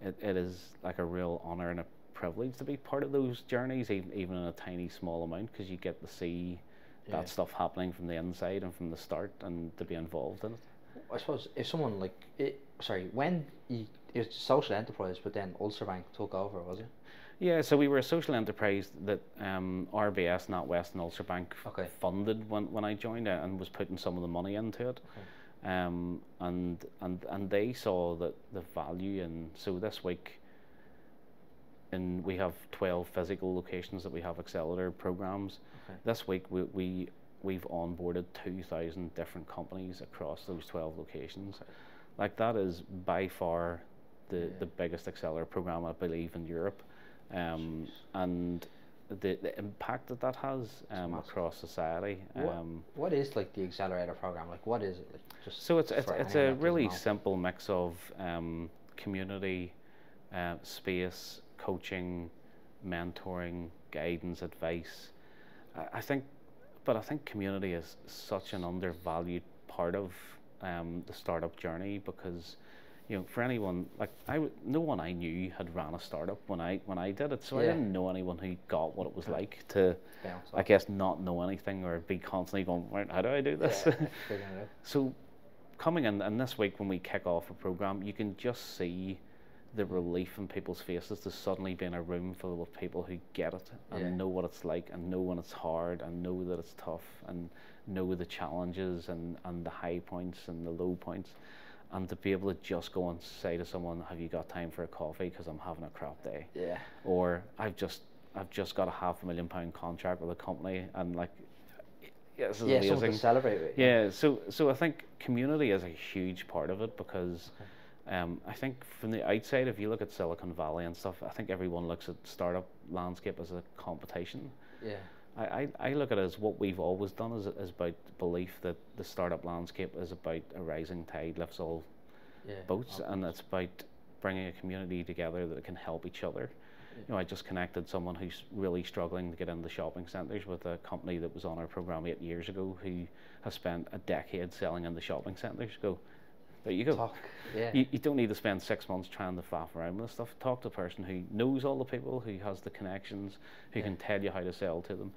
it is like a real honor and a privilege to be part of those journeys, even in a tiny small amount, because you get to see that stuff happening from the inside and from the start, and to be involved in it. I suppose if someone like when it was social enterprise, but then Ulster Bank took over, was it? Yeah, so we were a social enterprise that RBS, NatWest and Ulster Bank funded when I joined it, and was putting some of the money into it. And they saw that the value in, so this week we have 12 physical locations that we have accelerator programs. This week we've onboarded 2,000 different companies across those 12 locations. Like, that is by far the biggest accelerator program, I believe, in Europe. And the impact that has across society. What is like the accelerator program? Like, what is it? Like, just so it's a really simple mix of community, space, coaching, mentoring, guidance, advice. I think community is such an undervalued part of the startup journey, because for anyone, like, no one I knew had ran a startup when I did it, so I didn't know anyone who got what it was like to, I guess, not know anything or be constantly going, right, how do I do this? So coming in, and this week when we kick off a program, you can just see the relief in people's faces to suddenly be in a room full of people who get it and know what it's like, and know when it's hard, and know that it's tough, and know the challenges and the high points and the low points. And to be able to just go and say to someone, have you got time for a coffee because I'm having a crap day? Or I've just got a £500,000 contract with a company, and like, this is amazing. Something to celebrate with. So I think community is a huge part of it, because I think from the outside, if you look at Silicon Valley and stuff, I think everyone looks at startup landscape as a competition. I look at it as what we've always done is about belief that the startup landscape is about a rising tide lifts all boats, and it's about bringing a community together that can help each other. I just connected someone who's really struggling to get into shopping centres with a company that was on our program 8 years ago, who has spent a decade selling in the shopping centres. There you go. You don't need to spend 6 months trying to faff around with this stuff. Talk to a person who knows all the people, who has the connections, who can tell you how to sell to them.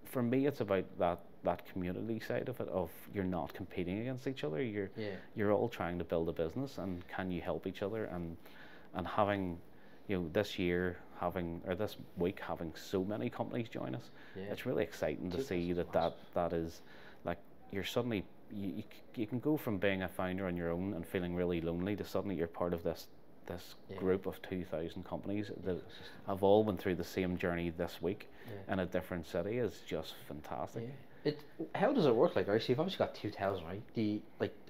For me, it's about that community side of it. Of, you're not competing against each other. You're all trying to build a business, and can you help each other? And having, this year this week having so many companies join us, it's really exciting to see that is like, you're suddenly. You can go from being a founder on your own and feeling really lonely to suddenly you're part of this group of 2,000 companies that have all went through the same journey this week in a different city. Is just fantastic. How does it work? Like, so you've obviously got 2,000, right?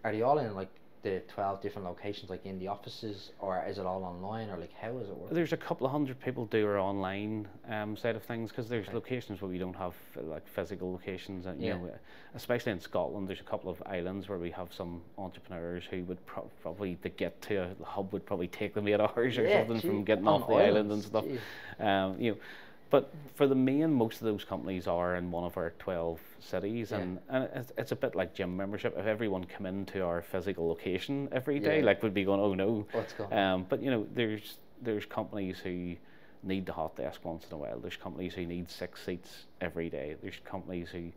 Are they all in like the 12 different locations, like in the offices, or is it all online, or like, how does it work? There's a couple of hundred people do our online side of things, because there's locations where we don't have like physical locations, and especially in Scotland, there's a couple of islands where we have some entrepreneurs who would probably, to get to a hub, would probably take them 8 hours or something from getting off the island and stuff. But for the main, most of those companies are in one of our 12 cities, and it's a bit like gym membership. If everyone come into our physical location every day, like, we'd be going, oh no. What's going on? But there's companies who need the hot desk once in a while. There's companies who need 6 seats every day. There's companies who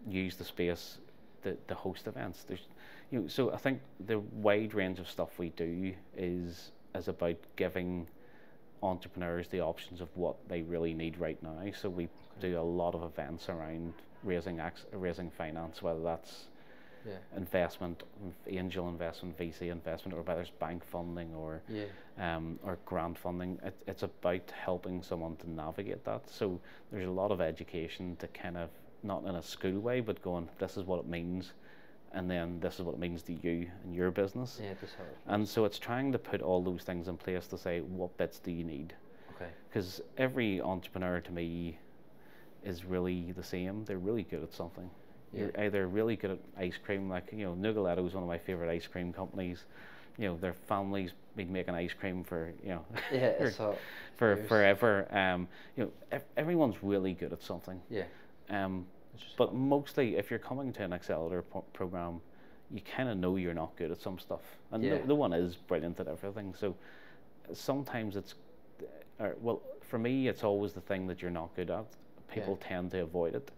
use the space to host events. So I think the wide range of stuff we do is about giving entrepreneurs the options of what they really need right now. So we do a lot of events around raising finance, whether that's investment, angel investment, VC investment, or whether it's bank funding or grant funding. It's about helping someone to navigate that. So there's a lot of education to kind of, not in a school way, but going, this is what it means, and then this is what it means to you and your business. And so it's trying to put all those things in place to say, what bits do you need? Because every entrepreneur to me is really the same. They're really good at something. You're either really good at ice cream, like, Nugaletto is one of my favorite ice cream companies. Their family's been making ice cream for for forever. Everyone's really good at something. But mostly, if you're coming to an accelerator program, you kind of know you're not good at some stuff, and no one is brilliant at everything. So sometimes for me, it's always the thing that you're not good at. People tend to avoid it,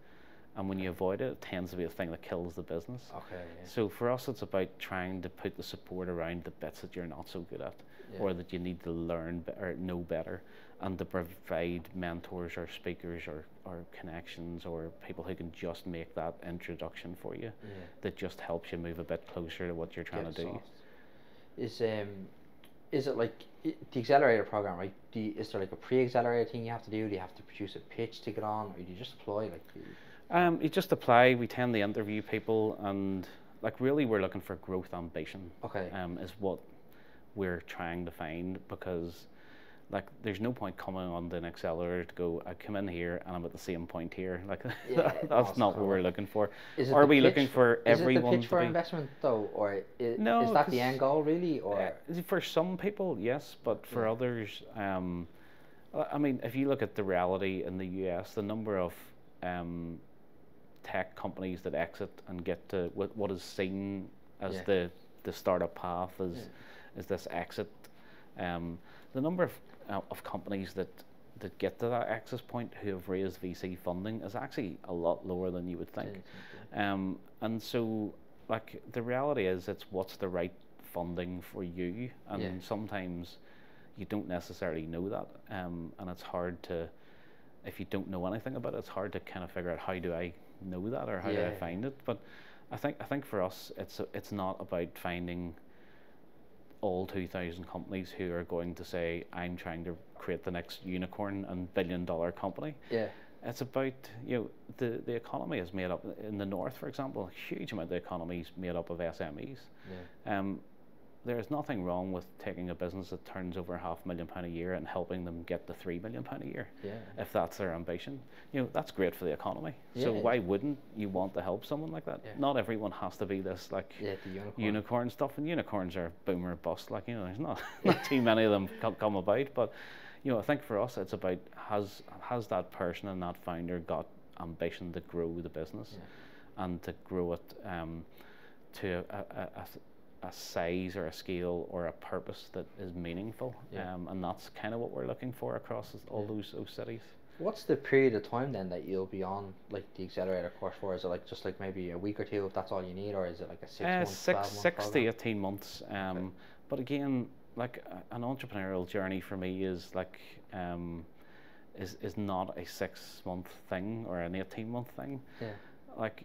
and when you avoid it, it tends to be the thing that kills the business. So for us, it's about trying to put the support around the bits that you're not so good at. or that you need to learn or know better, and to provide mentors or speakers or connections or people who can just make that introduction for you, that just helps you move a bit closer to what you're trying to do. Is it like the accelerator program, right? Is there like a pre-accelerator thing you have to do? Do you have to produce a pitch to get on, or do you just apply? You just apply. We tend to interview people, and like really, we're looking for growth ambition. Okay. Is what we're trying to find, because like there's no point coming on an accelerator to go, I come in here and I'm at the same point here. Like that's not what we're looking for. Are we looking for everyone? Is it the pitch for investment though, or is that the end goal really? Or for some people, yes, but for others, I mean, if you look at the reality in the US, the number of tech companies that exit and get to what is seen as the startup path is this exit. The number of companies that get to that exit point who have raised VC funding is actually a lot lower than you would think. And so, like, the reality is, it's what's the right funding for you, and sometimes you don't necessarily know that, and it's hard to, if you don't know anything about it, it's hard to kind of figure out, how do I know that, or how do I find it? But I think for us, it's not about finding all 2,000 companies who are going to say, I'm trying to create the next unicorn and billion-dollar company. It's about, the economy is made up, in the north, for example, a huge amount of the economy is made up of SMEs. There is nothing wrong with taking a business that turns over £500,000 a year and helping them get to £3 million a year, if that's their ambition. That's great for the economy. So why wouldn't you want to help someone like that? Not everyone has to be this like unicorn stuff, and unicorns are boom or bust. Like, there's not too many of them come about. But I think for us, it's about, has that person and that founder got ambition to grow the business and to grow it to a size or a scale or a purpose that is meaningful, and that's kind of what we're looking for across all those cities. What's the period of time then that you'll be on like the accelerator course for? Is it like just like maybe a week or two if that's all you need, or is it like a 6 month, 6 to 18 months? But again, like an entrepreneurial journey for me is like is not a 6 month thing or an 18-month thing. Like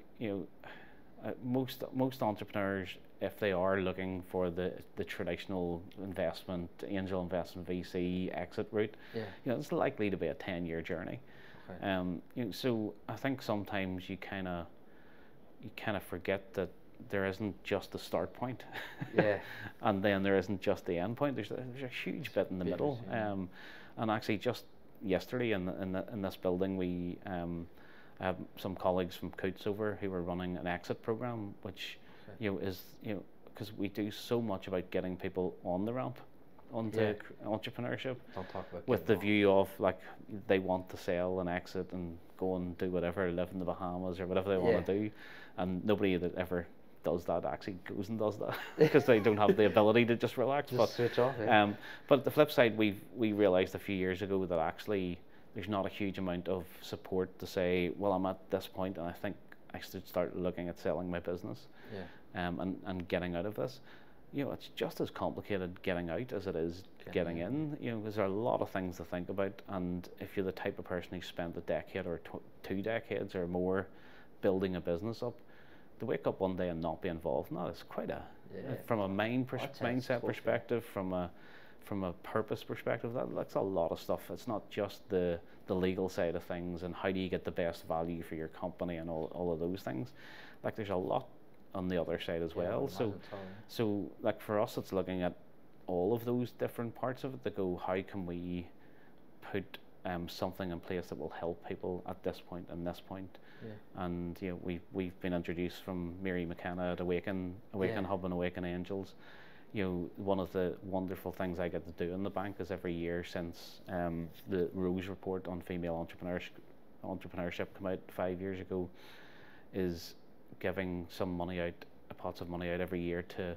most entrepreneurs, if they are looking for the traditional investment, angel investment, VC exit route, it's likely to be a 10-year journey. So I think sometimes you kind of forget that there isn't just a start point, and then there isn't just the end point. There's a huge bit in the middle. And actually, just yesterday in this building, we have some colleagues from Coots over who were running an exit program, which is because we do so much about getting people on the ramp onto entrepreneurship, with the view of like they want to sell and exit and go and do whatever, live in the Bahamas or whatever they want to do, and nobody that ever does that actually goes and does that because they don't have the ability to just relax. Just switch off. But the flip side, we realized a few years ago that actually there's not a huge amount of support to say, well, I'm at this point and I think I should start looking at selling my business, and getting out of this. It's just as complicated getting out as it is getting in. Because there are a lot of things to think about, and if you're the type of person who spent a decade or 2 decades or more building a business up, to wake up one day and not be involved in that is quite from a mindset perspective, from a purpose perspective, that's a lot of stuff. It's not just the legal side of things and how do you get the best value for your company and all of those things. Like, there's a lot on the other side as well. So like for us, it's looking at all of those different parts of it to go, how can we put something in place that will help people at this point and this point. And we've been introduced from Mary McKenna at Awaken Hub and Awaken Angels. One of the wonderful things I get to do in the bank is every year since the Rose report on female entrepreneurship came out 5 years ago, is giving some money out, pots of money out every year to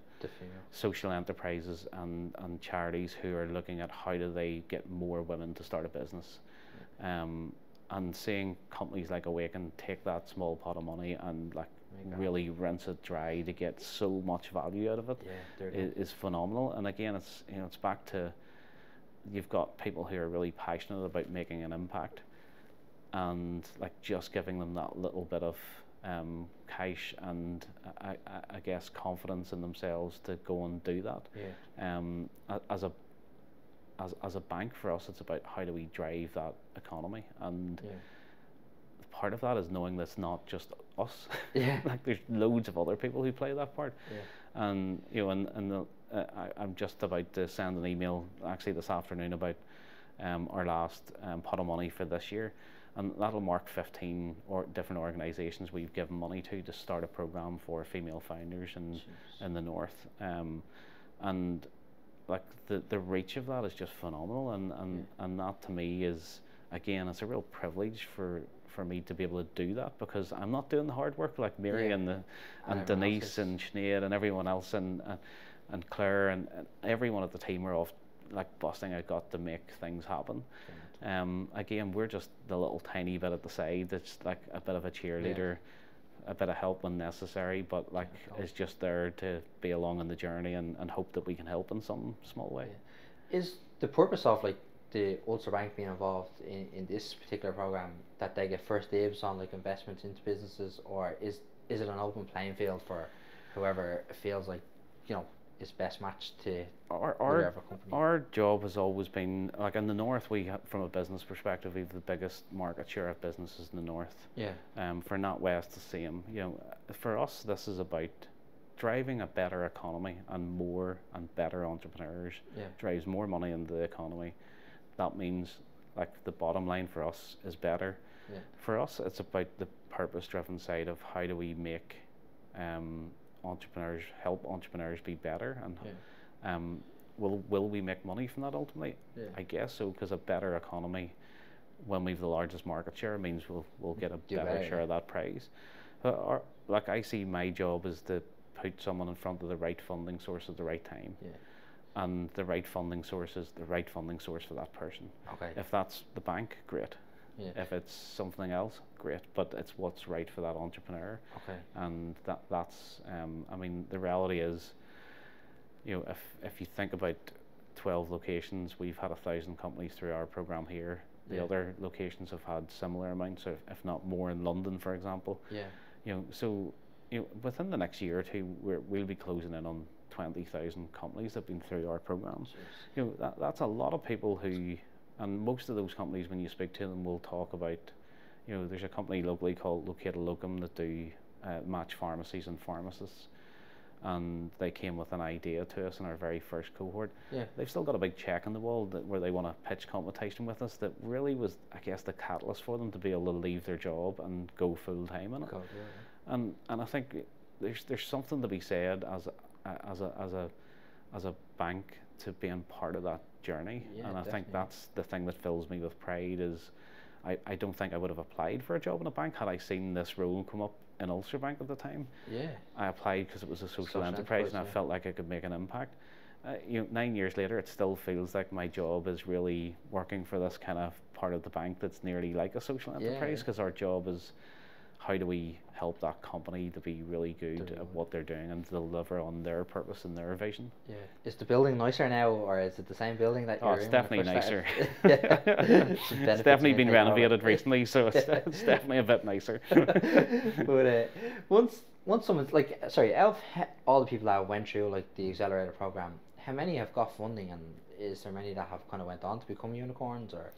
social enterprises and charities who are looking at how do they get more women to start a business. And seeing companies like Awaken take that small pot of money and like really rinse it dry to get so much value out of it is phenomenal. And again, it's it's back to, you've got people who are really passionate about making an impact, and like just giving them that little bit of cash and I guess confidence in themselves to go and do that. As a bank, for us, it's about how do we drive that economy, and part of that is knowing that it's not just us. Like there's loads of other people who play that part. And I'm just about to send an email actually this afternoon about our last pot of money for this year, and that'll mark 15 different organisations we've given money to start a programme for female founders in the north. And like the reach of that is just phenomenal, and that to me is, again, it's a real privilege for me to be able to do that, because I'm not doing the hard work like Mary and Denise and Sinead and everyone else and Claire and everyone at the team are off like busting out gut to make things happen. Again, we're just the little tiny bit at the side that's like a bit of a cheerleader, a bit of help when necessary, but like is just there to be along on the journey and hope that we can help in some small way. Is the purpose of like the Ulster Bank being involved in this particular program that they get first dibs on like investments into businesses, or is it an open playing field for whoever feels like is best matched to whatever company? Our job has always been, like in the north, from a business perspective, we have the biggest market share of businesses in the north. For NatWest, the same. For us, this is about driving a better economy, and more and better entrepreneurs drives more money into the economy. That means like the bottom line for us is better. For us, it's about the purpose-driven side of how do we make help entrepreneurs be better, and will we make money from that ultimately? I guess so, because a better economy, when we've the largest market share, means we'll get a better share of that prize. Like I see my job is to put someone in front of the right funding source at the right time. And the right funding source is the right funding source for that person. If that's the bank, great. If it's something else, great. But it's what's right for that entrepreneur. And that's I mean, the reality is, if you think about 12 locations, we've had 1,000 companies through our program here. The other locations have had similar amounts, if not more, in London, for example. So within the next year or two, we'll be closing in on 20,000 companies that have been through our programs. That's a lot of people who, and most of those companies, when you speak to them, will talk about, there's a company locally called Located Locum that do match pharmacies and pharmacists, and they came with an idea to us in our very first cohort. They've still got a big check on the wall where they want to pitch competition with us. That really was, I guess, the catalyst for them to be able to leave their job and go full time in it. And I think there's something to be said as a bank to being part of that journey. And I think that's the thing that fills me with pride is I don't think I would have applied for a job in a bank had I seen this role come up in Ulster Bank at the time. I applied because it was a social enterprise and I felt like I could make an impact. 9 years later, it still feels like my job is really working for this kind of part of the bank that's nearly like a social enterprise, because our job is how do we help that company to be really good at what they're doing and deliver on their purpose and their vision. Is the building nicer now, or is it the same building that you're in? It's definitely nicer. It's definitely been renovated recently, so it's definitely a bit nicer. But once someone's like, sorry, out of all the people that went through like the Accelerator program, how many have got funding, and is there many that have kind of went on to become unicorns, or?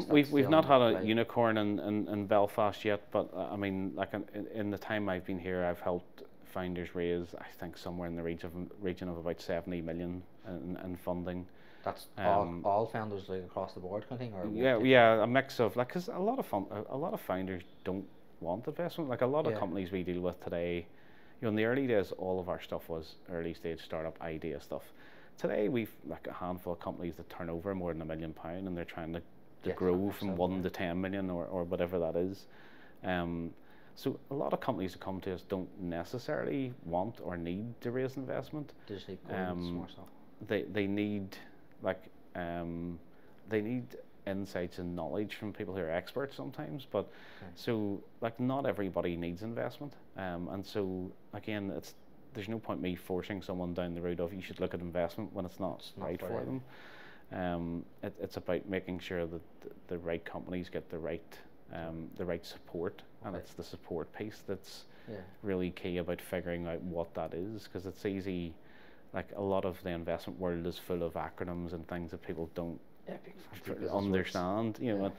We've not had a unicorn in Belfast yet, but I mean, like in the time I've been here, I've helped founders raise, I think, somewhere in the region of about 70 million in funding. That's all founders like across the board kind of thing, or? A mix of, like, because a lot of founders don't want investment. Like a lot of companies we deal with today, in the early days, all of our stuff was early stage startup idea stuff. Today we've like a handful of companies that turn over more than £1 million, and they're trying to grow from 1 to 10 million or whatever that is. So a lot of companies that come to us don't necessarily want or need to raise investment. They just need more stuff. They need like they need insights and knowledge from people who are experts sometimes. But so like not everybody needs investment, and so again, there's no point me forcing someone down the road of you should look at investment when it's not right for them. It's about making sure that the right companies get the right support, and it's the support piece that's really key about figuring out what that is, because it's easy. Like a lot of the investment world is full of acronyms and things that people don't understand, you know,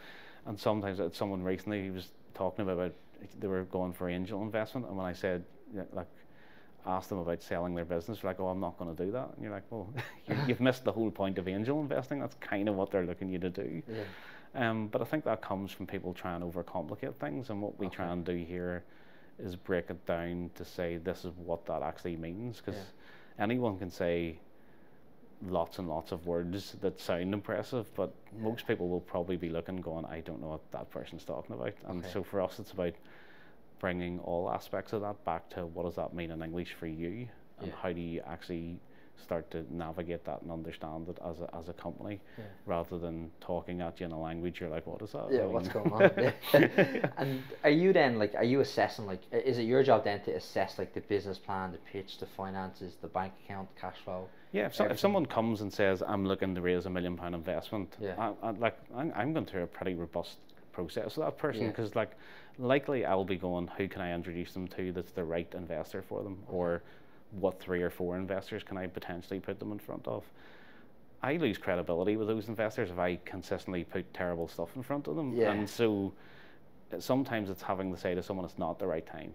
and sometimes someone recently was talking about they were going for angel investment, and when I said like asked them about selling their business, they're like, oh, I'm not going to do that, and you're like, well, you've missed the whole point of angel investing. That's kind of what they're looking you to do. But I think that comes from people trying to overcomplicate things, and what we try and do here is break it down to say this is what that actually means, because anyone can say lots and lots of words that sound impressive, but most people will probably be looking going, I don't know what that person's talking about. And so for us, it's about bringing all aspects of that back to what does that mean in English for you, and how do you actually start to navigate that and understand it as a company, rather than talking at you in a language you're like, what is that? What's going on? And are you assessing, like, is it your job then to assess like the business plan, the pitch, the finances, the bank account, cash flow? If someone comes and says I'm looking to raise £1 million investment, I'm going through a pretty robust process with that person, because like likely I'll be going, who can I introduce them to that's the right investor for them, or what 3 or 4 investors can I potentially put them in front of. I lose credibility with those investors if I consistently put terrible stuff in front of them, and so sometimes it's having to say to someone it's not the right time,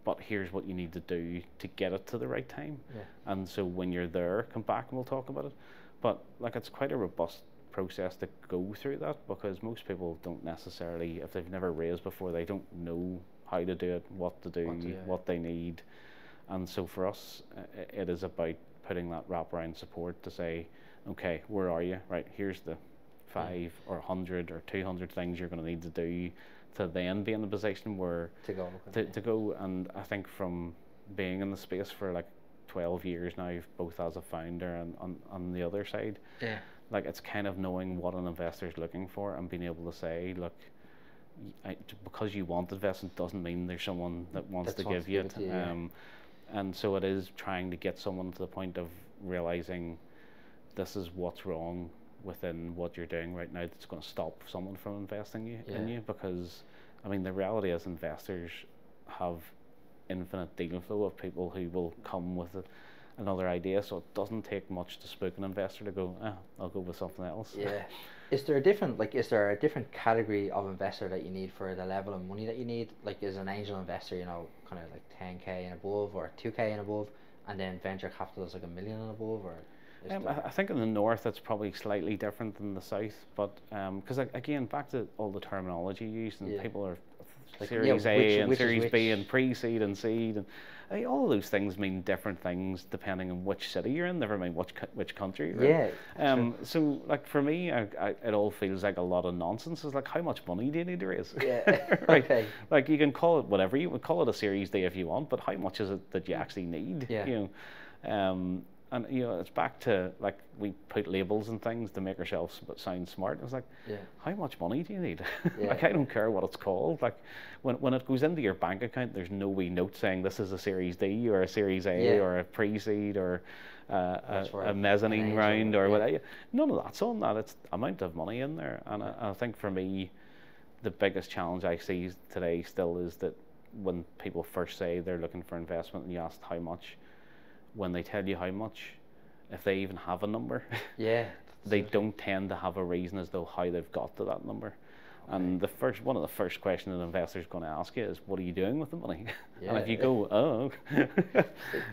but here's what you need to do to get it to the right time, and so when you're there, come back and we'll talk about it. But like it's quite a robust process to go through that, because most people don't necessarily, if they've never raised before, they don't know how to do it, what to do, what they need. And so for us, it is about putting that wraparound support to say, okay, where are you? Right, here's the 5 or 100 or 200 things you're going to need to do to then be in the position where to go. And I think from being in the space for like 12 years now, both as a founder and on the other side, like it's kind of knowing what an investor is looking for and being able to say, look, because you want investment doesn't mean there's someone that wants to give you it. And so it is trying to get someone to the point of realizing this is what's wrong within what you're doing right now that's going to stop someone from investing in you. Because I mean the reality is investors have infinite deal flow of people who will come with another idea, so it doesn't take much to spook an investor to go, I'll go with something else. Is there a different category of investor that you need for the level of money that you need? Like, is an angel investor, you know, kind of like 10k and above, or 2k and above, and then venture capital is like $1 million and above, or? I think in the north it's probably slightly different than the south, but because again, back to all the terminology used, and people are like Series A and Series B and pre-seed and seed, and all of those things mean different things depending on which city you're in, never mind which country you're in. So like for me, it all feels like a lot of nonsense. It's like, how much money do you need to raise? Right. Like you can call it whatever, you would call it a Series D if you want, but how much is it that you actually need? You know, and you know, it's back to like we put labels and things to make ourselves sound smart. It's like, how much money do you need? Like I don't care what it's called. Like when it goes into your bank account, there's no wee note saying this is a Series D or a Series A or a pre-seed or a mezzanine round or whatever. None of that's on that. It's amount of money in there. And I think for me, the biggest challenge I see today still is that when people first say they're looking for investment and you ask how much, when they tell you how much, if they even have a number, they don't tend to have a reason as though how they've got to that number. And one of the first questions an investor is going to ask you is, what are you doing with the money? And if you go,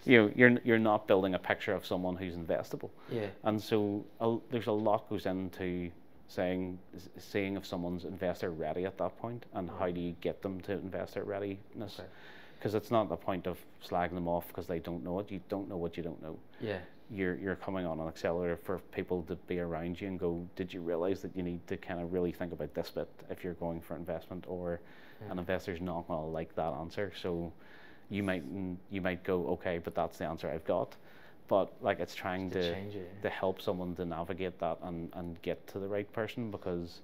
you're not building a picture of someone who's investable. And so there's a lot goes into seeing if someone's investor ready at that point, and how do you get them to investor readiness. Because it's not the point of slagging them off because they don't know it. You don't know what you don't know. You're coming on an accelerator for people to be around you and go, did you realize that you need to kind of really think about this bit if you're going for investment, or an investor's not going to like that answer. So you might go, okay, but that's the answer I've got. but like it's trying to change it. to help someone to navigate that and get to the right person, because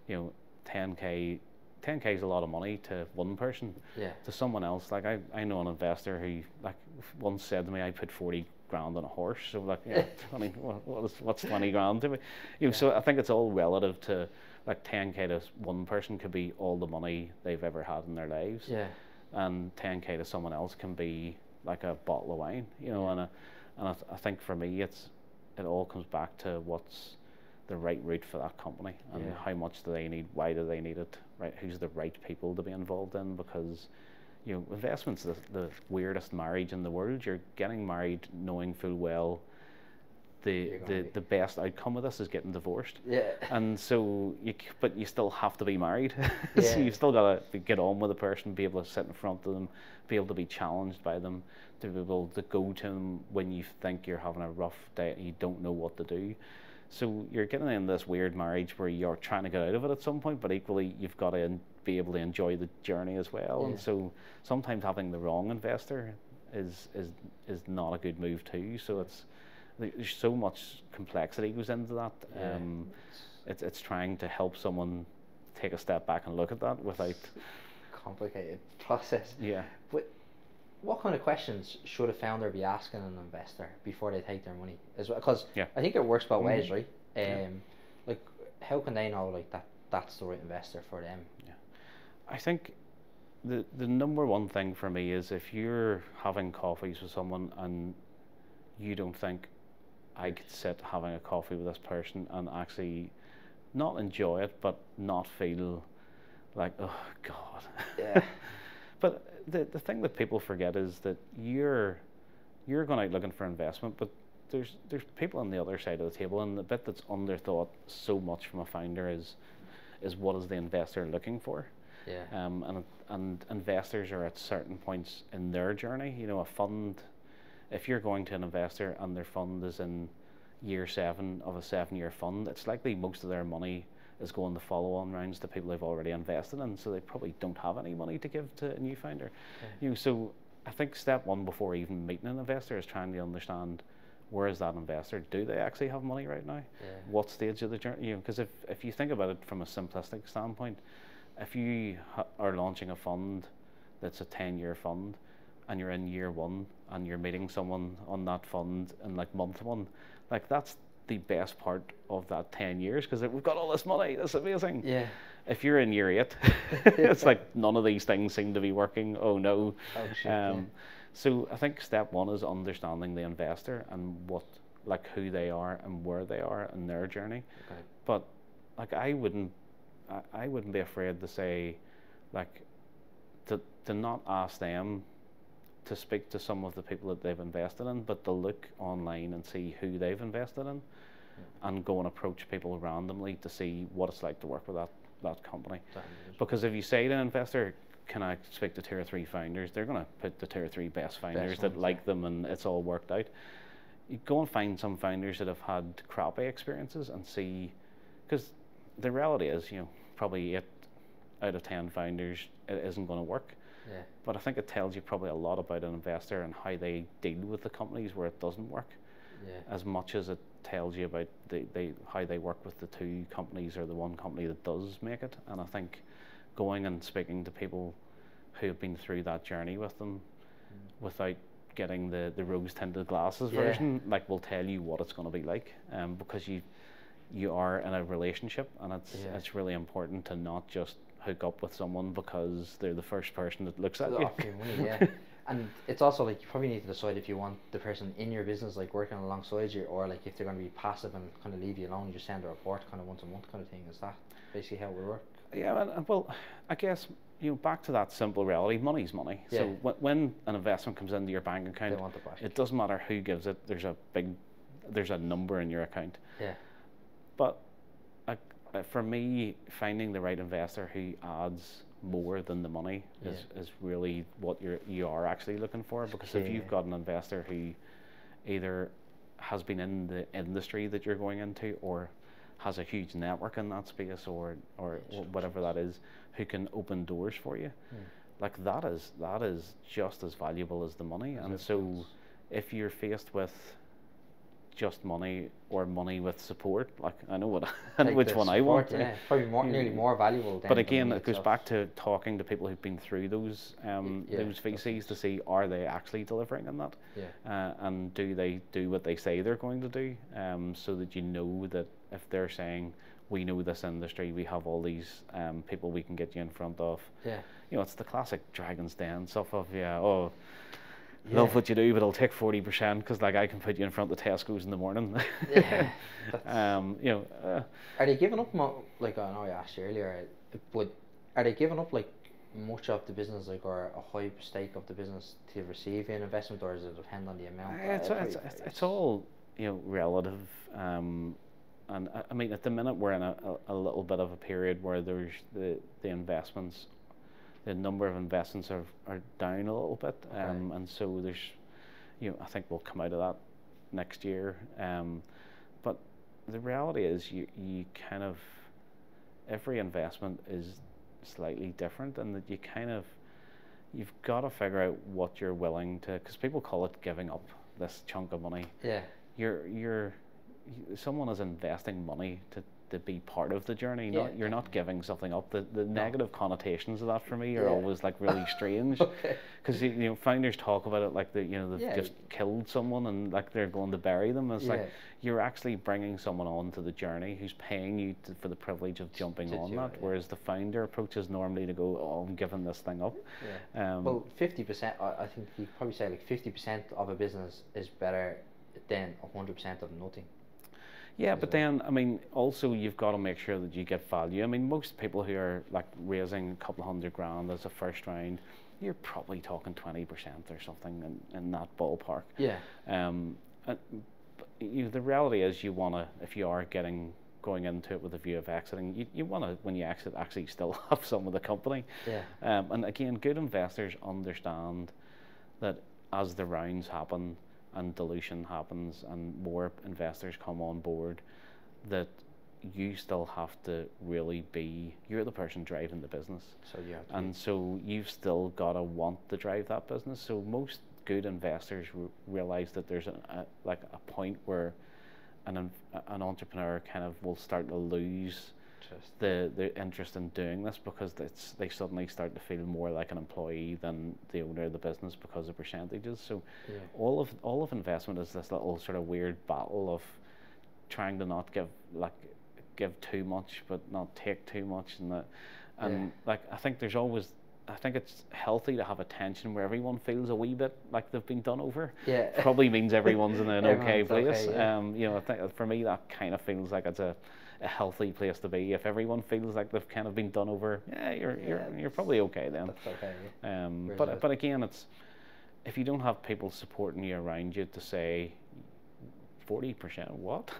10k is a lot of money to one person. Yeah. To someone else, like I know an investor who like once said to me, I put 40 grand on a horse. So like, I mean, what's 20 grand to me? So I think it's all relative to, like 10k to one person could be all the money they've ever had in their lives. Yeah. And 10k to someone else can be like a bottle of wine, and I think for me it all comes back to what's the right route for that company, and how much do they need, why do they need it, right? Who's the right people to be involved in? Because investment's the weirdest marriage in the world. You're getting married knowing full well the best outcome of this is getting divorced. Yeah. And so but you still have to be married. Yeah. So you've still got to get on with the person, be able to sit in front of them, be able to be challenged by them, to be able to go to them when you think you're having a rough day and you don't know what to do. So you're getting in this weird marriage where you're trying to get out of it at some point, but equally you've got to be able to enjoy the journey as well. And so sometimes having the wrong investor is not a good move too. So there's so much complexity goes into that. It's trying to help someone take a step back and look at that without complicated process. Yeah. But what kind of questions should a founder be asking an investor before they take their money as well? Because I think it works both ways, right? Like, how can they know like that's the right investor for them? Yeah, I think the number one thing for me is, if you're having coffees with someone and you don't think, I could sit having a coffee with this person and actually not enjoy it, but not feel like, oh God. Yeah. But the thing that people forget is that you're going out looking for investment, but there's people on the other side of the table, and the bit that's underthought so much from a founder is what is the investor looking for? Yeah. And investors are at certain points in their journey. A fund, if you're going to an investor and their fund is in year 7 of a 7-year fund, it's likely most of their money is going to follow-on rounds to people they've already invested in, so they probably don't have any money to give to a new founder. So I think step one before even meeting an investor is trying to understand, where is that investor? Do they actually have money right now? What stage of the journey? Because if you think about it from a simplistic standpoint, if you are launching a fund that's a 10-year fund, and you're in year 1 and you're meeting someone on that fund in like month 1, like that's the best part of that 10 years, because we've got all this money, that's amazing. Yeah. If you're in year 8, it's like none of these things seem to be working. Oh no. Oh shit. So I think step 1 is understanding the investor and who they are and where they are in their journey. Okay. But like I wouldn't be afraid to say, like, to not ask them to speak to some of the people that they've invested in, but to look online and see who they've invested in, and go and approach people randomly to see what it's like to work with that company. Because if you say to an investor, can I speak to 2 or 3 founders, they're going to put the 2 or 3 best founders that like them and it's all worked out. You go and find some founders that have had crappy experiences and see, because the reality is, probably 8 out of 10 founders, it isn't going to work. Yeah. But I think it tells you probably a lot about an investor and how they deal with the companies where it doesn't work, as much as it tells you about how they work with the 2 companies or the 1 company that does make it. And I think going and speaking to people who have been through that journey with them, without getting the rose tinted glasses version, like, will tell you what it's going to be like, because you are in a relationship, and it's really important to not just hook up with someone because they're the first person that looks at you. Money, and it's also like, you probably need to decide if you want the person in your business, like working alongside you, or like if they're going to be passive and kind of leave you alone, you just send a report kind of once a month kind of thing. Is that basically how it would work? Yeah, well, I guess, back to that simple reality, money's money. So when an investment comes into your bank account, they want the back. It doesn't matter who gives it, there's a number in your account. Yeah. But for me, finding the right investor who adds more than the money is really what you are actually looking for. Because if you've got an investor who either has been in the industry that you're going into, or has a huge network in that space, or whatever that is, who can open doors for you, like that is just as valuable as the money. And so if you're faced with just money or money with support. Like I know what Take which the one I support, want. yeah, probably nearly more valuable than But the again, money it goes itself. back to talking to people who've been through those VCs to see, are they actually delivering on that, and do they do what they say they're going to do, so that you know that if they're saying, we know this industry, we have all these people we can get you in front of. It's the classic Dragon's Den stuff of love what you do, but I'll take 40% because like I can put you in front of the Tesco's in the morning. Are they giving up like I know I asked you earlier, but are they giving up like much of the business, like, or a high stake of the business to receive an investment, or does it depend on the amount? It's all relative, and I mean at the minute we're in a little bit of a period where there's the investments. The number of investments are down a little bit, and so there's, I think we'll come out of that next year. But the reality is, you kind of, every investment is slightly different, and that you've got to figure out what you're willing to, because people call it giving up this chunk of money. Someone is investing money to be part of the journey. You're not giving something up. The negative connotations of that for me are always like really strange, because founders talk about it like they've just killed someone and like they're going to bury them. It's like you're actually bringing someone on to the journey who's paying you for the privilege of jumping on that. Whereas the founder approach is normally to go, I'm giving this thing up. Well, 50%. I think you probably say like 50% of a business is better than 100% of nothing. Yeah, but then, I mean, also you've got to make sure that you get value. I mean, most people who are like raising a couple of $100,000 as a first round, you're probably talking 20% or something in that ballpark. The reality is, you want to, if you are going into it with a view of exiting, you want to, when you exit, actually still have some of the company. And again, good investors understand that as the rounds happen, and dilution happens and more investors come on board, that you still have to really you're the person driving the business. So you've still got to want to drive that business. So most good investors realize that there's a point where an entrepreneur kind of will start to lose the interest in doing this, because they suddenly start to feel more like an employee than the owner of the business because of percentages. So all of investment is this little sort of weird battle of trying to not give too much but not take too much, and I think it's healthy to have a tension where everyone feels a wee bit like they've been done over. Probably means everyone's in an okay place. I think for me that kind of feels like it's a healthy place to be. If everyone feels like they've kind of been done over, you're probably okay then. That's okay. But again, it's, if you don't have people supporting you around you to say 40% what?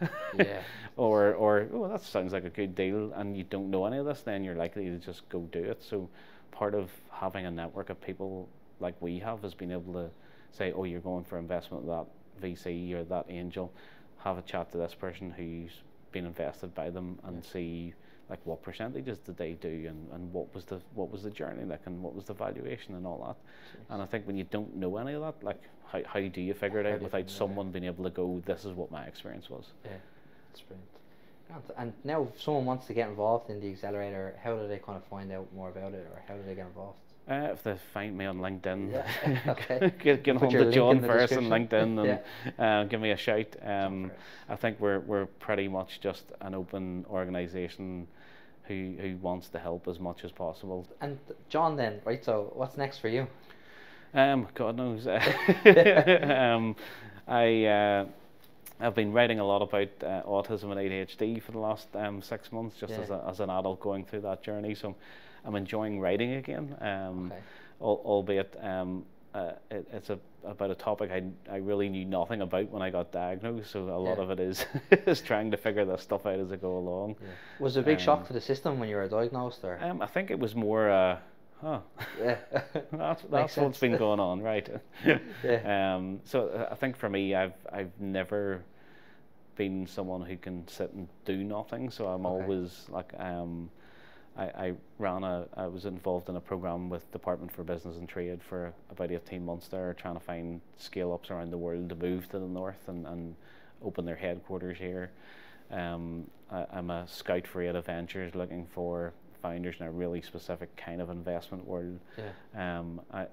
or oh, that sounds like a good deal, and you don't know any of this, then you're likely to just go do it. So part of having a network of people like we have is being able to say, oh, you're going for investment with that VC or that angel, have a chat to this person who's been invested by them, and see like what percentages did they do, and what was the journey like, and what was the valuation and all that. And I think when you don't know any of that, like how do you figure it out without someone being able to go, this is what my experience was. That's brilliant. And now if someone wants to get involved in the Accelerator, how do they kind of find out more about it, or how do they get involved? If they find me on LinkedIn, get Put hold of John Ferris on description. LinkedIn and give me a shout. I think we're pretty much just an open organisation who wants to help as much as possible. And John, then, right? So what's next for you? God knows. I've been writing a lot about autism and ADHD for the last 6 months, just as an adult going through that journey. So I'm enjoying writing again, albeit it's about a topic I really knew nothing about when I got diagnosed. So a lot of it is is trying to figure this stuff out as I go along. Was it a big shock to the system when you were diagnosed, or? I think it was more. That's what's been going on, right? So I think for me, I've never been someone who can sit and do nothing. So I'm always like, I was involved in a program with Department for Business and Trade for about 18 months there, trying to find scale ups around the world to move to the north, and open their headquarters here. I'm a scout for Ada Ventures, looking for founders in a really specific kind of investment world. Yeah.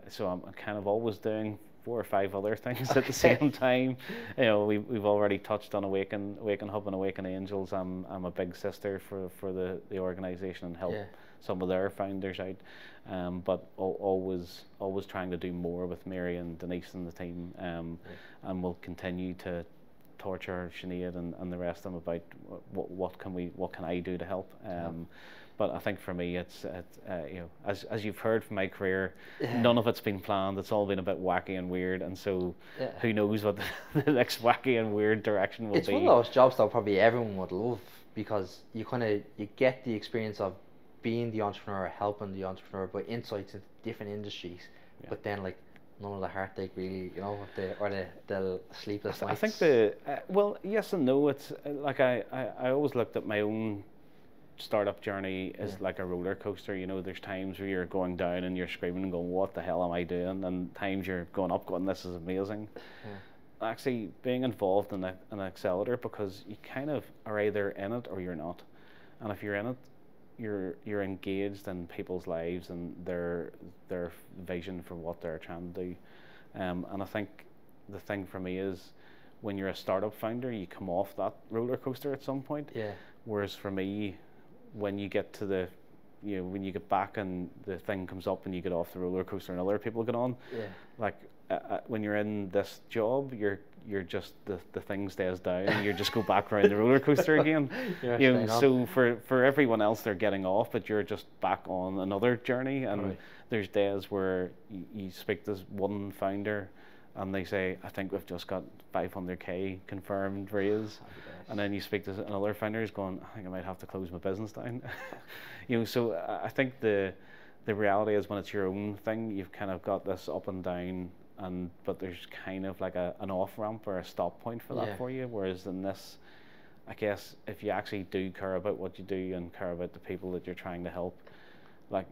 So I'm kind of always doing 4 or 5 other things at the same time. You know, we've already touched on Awaken Hub and Awaken Angels. I'm a big sister for the organisation and help some of their founders out. But always trying to do more with Mary and Denise and the team. And we'll continue to torture Sinead and the rest of them about what can I do to help. But I think for me, it's you know, as you've heard from my career, none of it's been planned. It's all been a bit wacky and weird, and so who knows what the next wacky and weird direction will be. It's one of those jobs that probably everyone would love, because you get the experience of being the entrepreneur, helping the entrepreneur, but insights into different industries. But then like none of the heartache really, you know, the sleepless nights. I think well, yes and no. It's like I always looked at my own startup journey as like a roller coaster. You know, there's times where you're going down and you're screaming and going, what the hell am I doing? And times you're going up going, this is amazing. Actually being involved in an accelerator, because you kind of are either in it or you're not. And if you're in it, you're engaged in people's lives and their vision for what they're trying to do. And I think the thing for me is, when you're a startup founder, you come off that roller coaster at some point. Whereas for me, when you get to when you get back and the thing comes up and you get off the roller coaster and other people get on, like when you're in this job, you're just the thing stays down and you just go back around the roller coaster again. You know, so for everyone else, they're getting off, but you're just back on another journey. And there's days where you speak to one founder and they say, I think we've just got 500k confirmed raise. And then you speak to another founder who's going, I think I might have to close my business down. You know, so I think the reality is, when it's your own thing, you've kind of got this up and down, but there's kind of like an off ramp or a stop point for that for you. Whereas in this, I guess, if you actually do care about what you do and care about the people that you're trying to help, like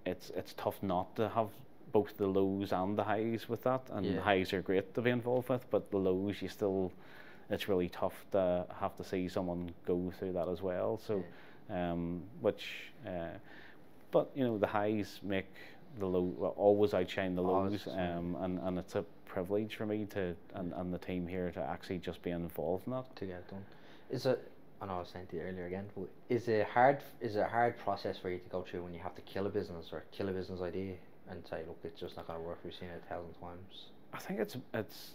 it's tough not to have both the lows and the highs with that. And the highs are great to be involved with, but the lows, it's really tough to have to see someone go through that as well. So, but you know, the highs make the low always outshine the lows, and it's a privilege for me and the team here to actually just be involved in that. To get it done. Is it? I know I was saying to you earlier again. But is it a hard process for you to go through when you have to kill a business or kill a business idea and say, look, it's just not going to work? We've seen it 1,000 times. I think it's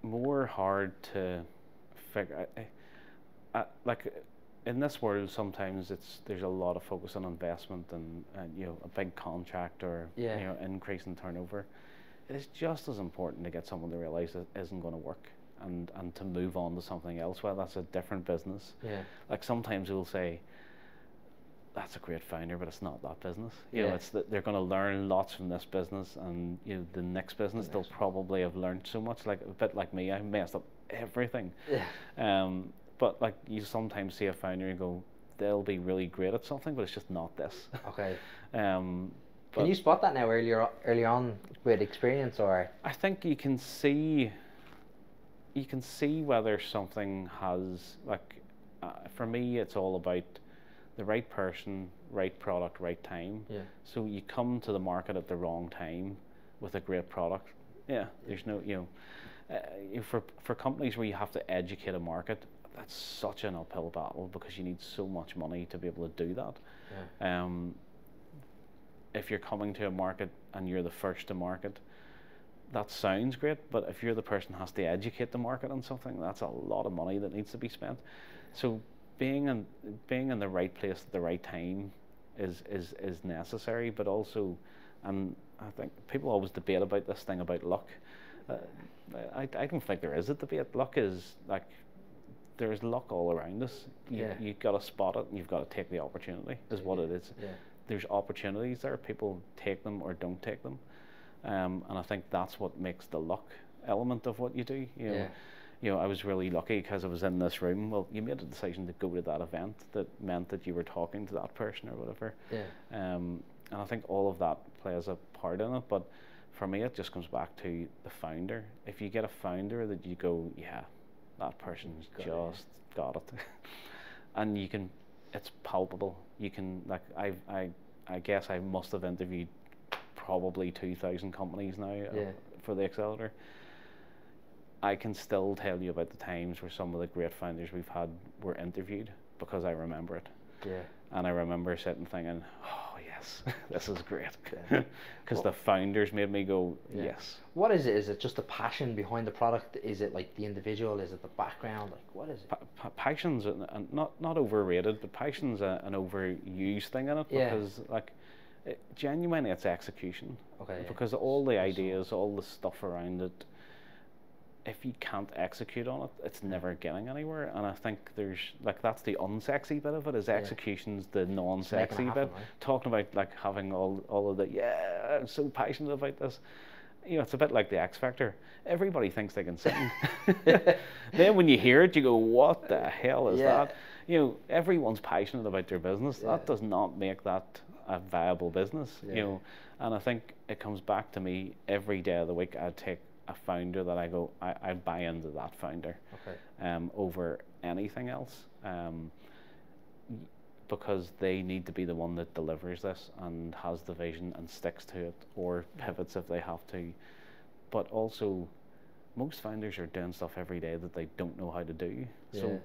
more hard to figure. Like in this world, sometimes there's a lot of focus on investment and you know, a big contract or you know, increase in turnover. It is just as important to get someone to realize it isn't going to work and to move on to something else. Well, that's a different business. Like sometimes we'll say, that's a great founder, but it's not that business. You know, it's that they're going to learn lots from this business, and you know, the next business they'll probably have learned so much. Like a bit like me, I messed up everything. But like you sometimes see a founder and go, they'll be really great at something, but it's just not this. Can you spot that now early on with experience, or? I think you can see whether something has, like, for me, it's all about the right person, right product, right time. So you come to the market at the wrong time with a great product. There's no, you know, for companies where you have to educate a market, that's such an uphill battle, because you need so much money to be able to do that. If you're coming to a market and you're the first to market, that sounds great, but if you're the person who has to educate the market on something, that's a lot of money that needs to be spent. So being in the right place at the right time is necessary, but also, and I think people always debate about this thing about luck. I don't think there is a debate. Luck is like, there's luck all around us. You've got to spot it and you've got to take the opportunity, is what it is. There's opportunities there, people take them or don't take them. And I think that's what makes the luck element of what you do. You know, I was really lucky because I was in this room. Well, you made a decision to go to that event that meant that you were talking to that person or whatever. And I think all of that plays a part in it. But for me, it just comes back to the founder. If you get a founder that you go, that person's just got it. And you can, it's palpable. You can, like, I guess I must have interviewed probably 2,000 companies now for the Accelerator. I can still tell you about the times where some of the great founders we've had were interviewed because I remember it. Yeah. And I remember sitting thinking, oh yes, this is great. Because the founders made me go, yes. What is it? Is it just the passion behind the product? Is it like the individual? Is it the background? Like, what is it? Passion's not overrated, but passion's an overused thing in it, because like genuinely it's execution. Okay. Because all the ideas, all the stuff around it, if you can't execute on it, it's never getting anywhere. And I think there's, like, that's the unsexy bit of it, is execution's the non-sexy bit. Right? Talking about like having all of the, I'm so passionate about this. You know, it's a bit like the X Factor. Everybody thinks they can sing. Then when you hear it, you go, what the hell is that? You know, everyone's passionate about their business. That does not make that a viable business. You know, and I think it comes back to me every day of the week. I take a founder that I go, I buy into that founder over anything else, because they need to be the one that delivers this and has the vision and sticks to it, or pivots if they have to. But also, most founders are doing stuff every day that they don't know how to do. So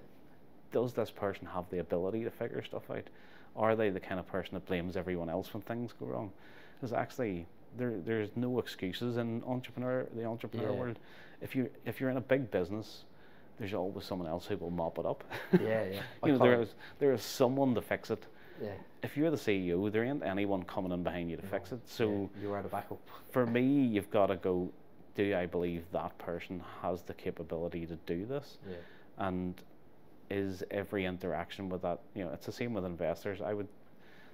does this person have the ability to figure stuff out? Are they the kind of person that blames everyone else when things go wrong? Because actually, there's no excuses in the entrepreneur world. If you're in a big business, there's always someone else who will mop it up. You know, there is someone to fix it. If you're the CEO, there ain't anyone coming in behind you to fix it. So you are the backup. For me, you've got to go, do I believe that person has the capability to do this? And is every interaction with that, you know, it's the same with investors.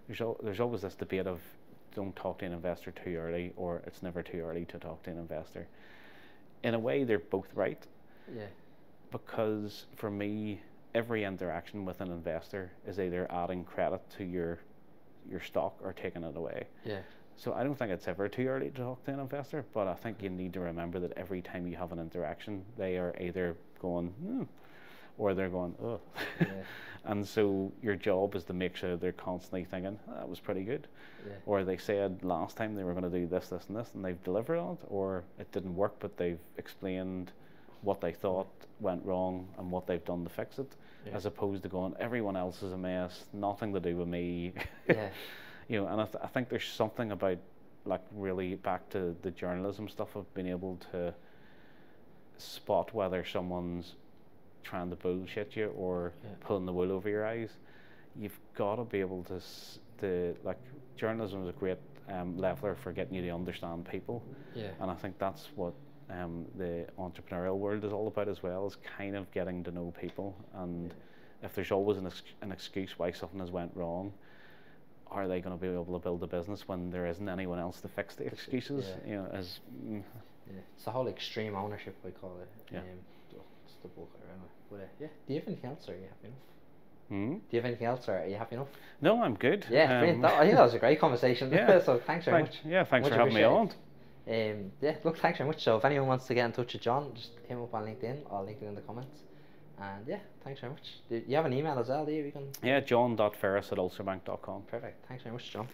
There's always this debate of, don't talk to an investor too early, or it's never too early to talk to an investor. In a way, they're both right. Because for me, every interaction with an investor is either adding credit to your stock or taking it away. So I don't think it's ever too early to talk to an investor, but I think you need to remember that every time you have an interaction, they are either going, or they're going, oh. And so your job is to make sure they're constantly thinking, that was pretty good. Or they said last time they were going to do this, this, and this, and they've delivered on it, or it didn't work, but they've explained what they thought went wrong and what they've done to fix it, as opposed to going, everyone else is a mess, nothing to do with me. You know, and I think there's something about, like, really back to the journalism stuff of being able to spot whether someone's trying to bullshit you or pulling the wool over your eyes. You've got to be able to like, journalism is a great leveler for getting you to understand people. And I think that's what the entrepreneurial world is all about as well, is kind of getting to know people. And if there's always an excuse why something has went wrong, are they going to be able to build a business when there isn't anyone else to fix the excuses? You know, it's the whole extreme ownership, I call it. It's the bulk around it. But do you have anything else, or are you happy enough? Do you have anything else, or are you happy enough? No, I'm good. I think that was a great conversation. So thanks very much. Thanks for having me on. Look, thanks very much. So if anyone wants to get in touch with John, just hit him up on LinkedIn. I'll link it in the comments. And thanks very much. Do you have an email as well, do you? John.ferris@ulsterbank.com. Perfect. Thanks very much, John.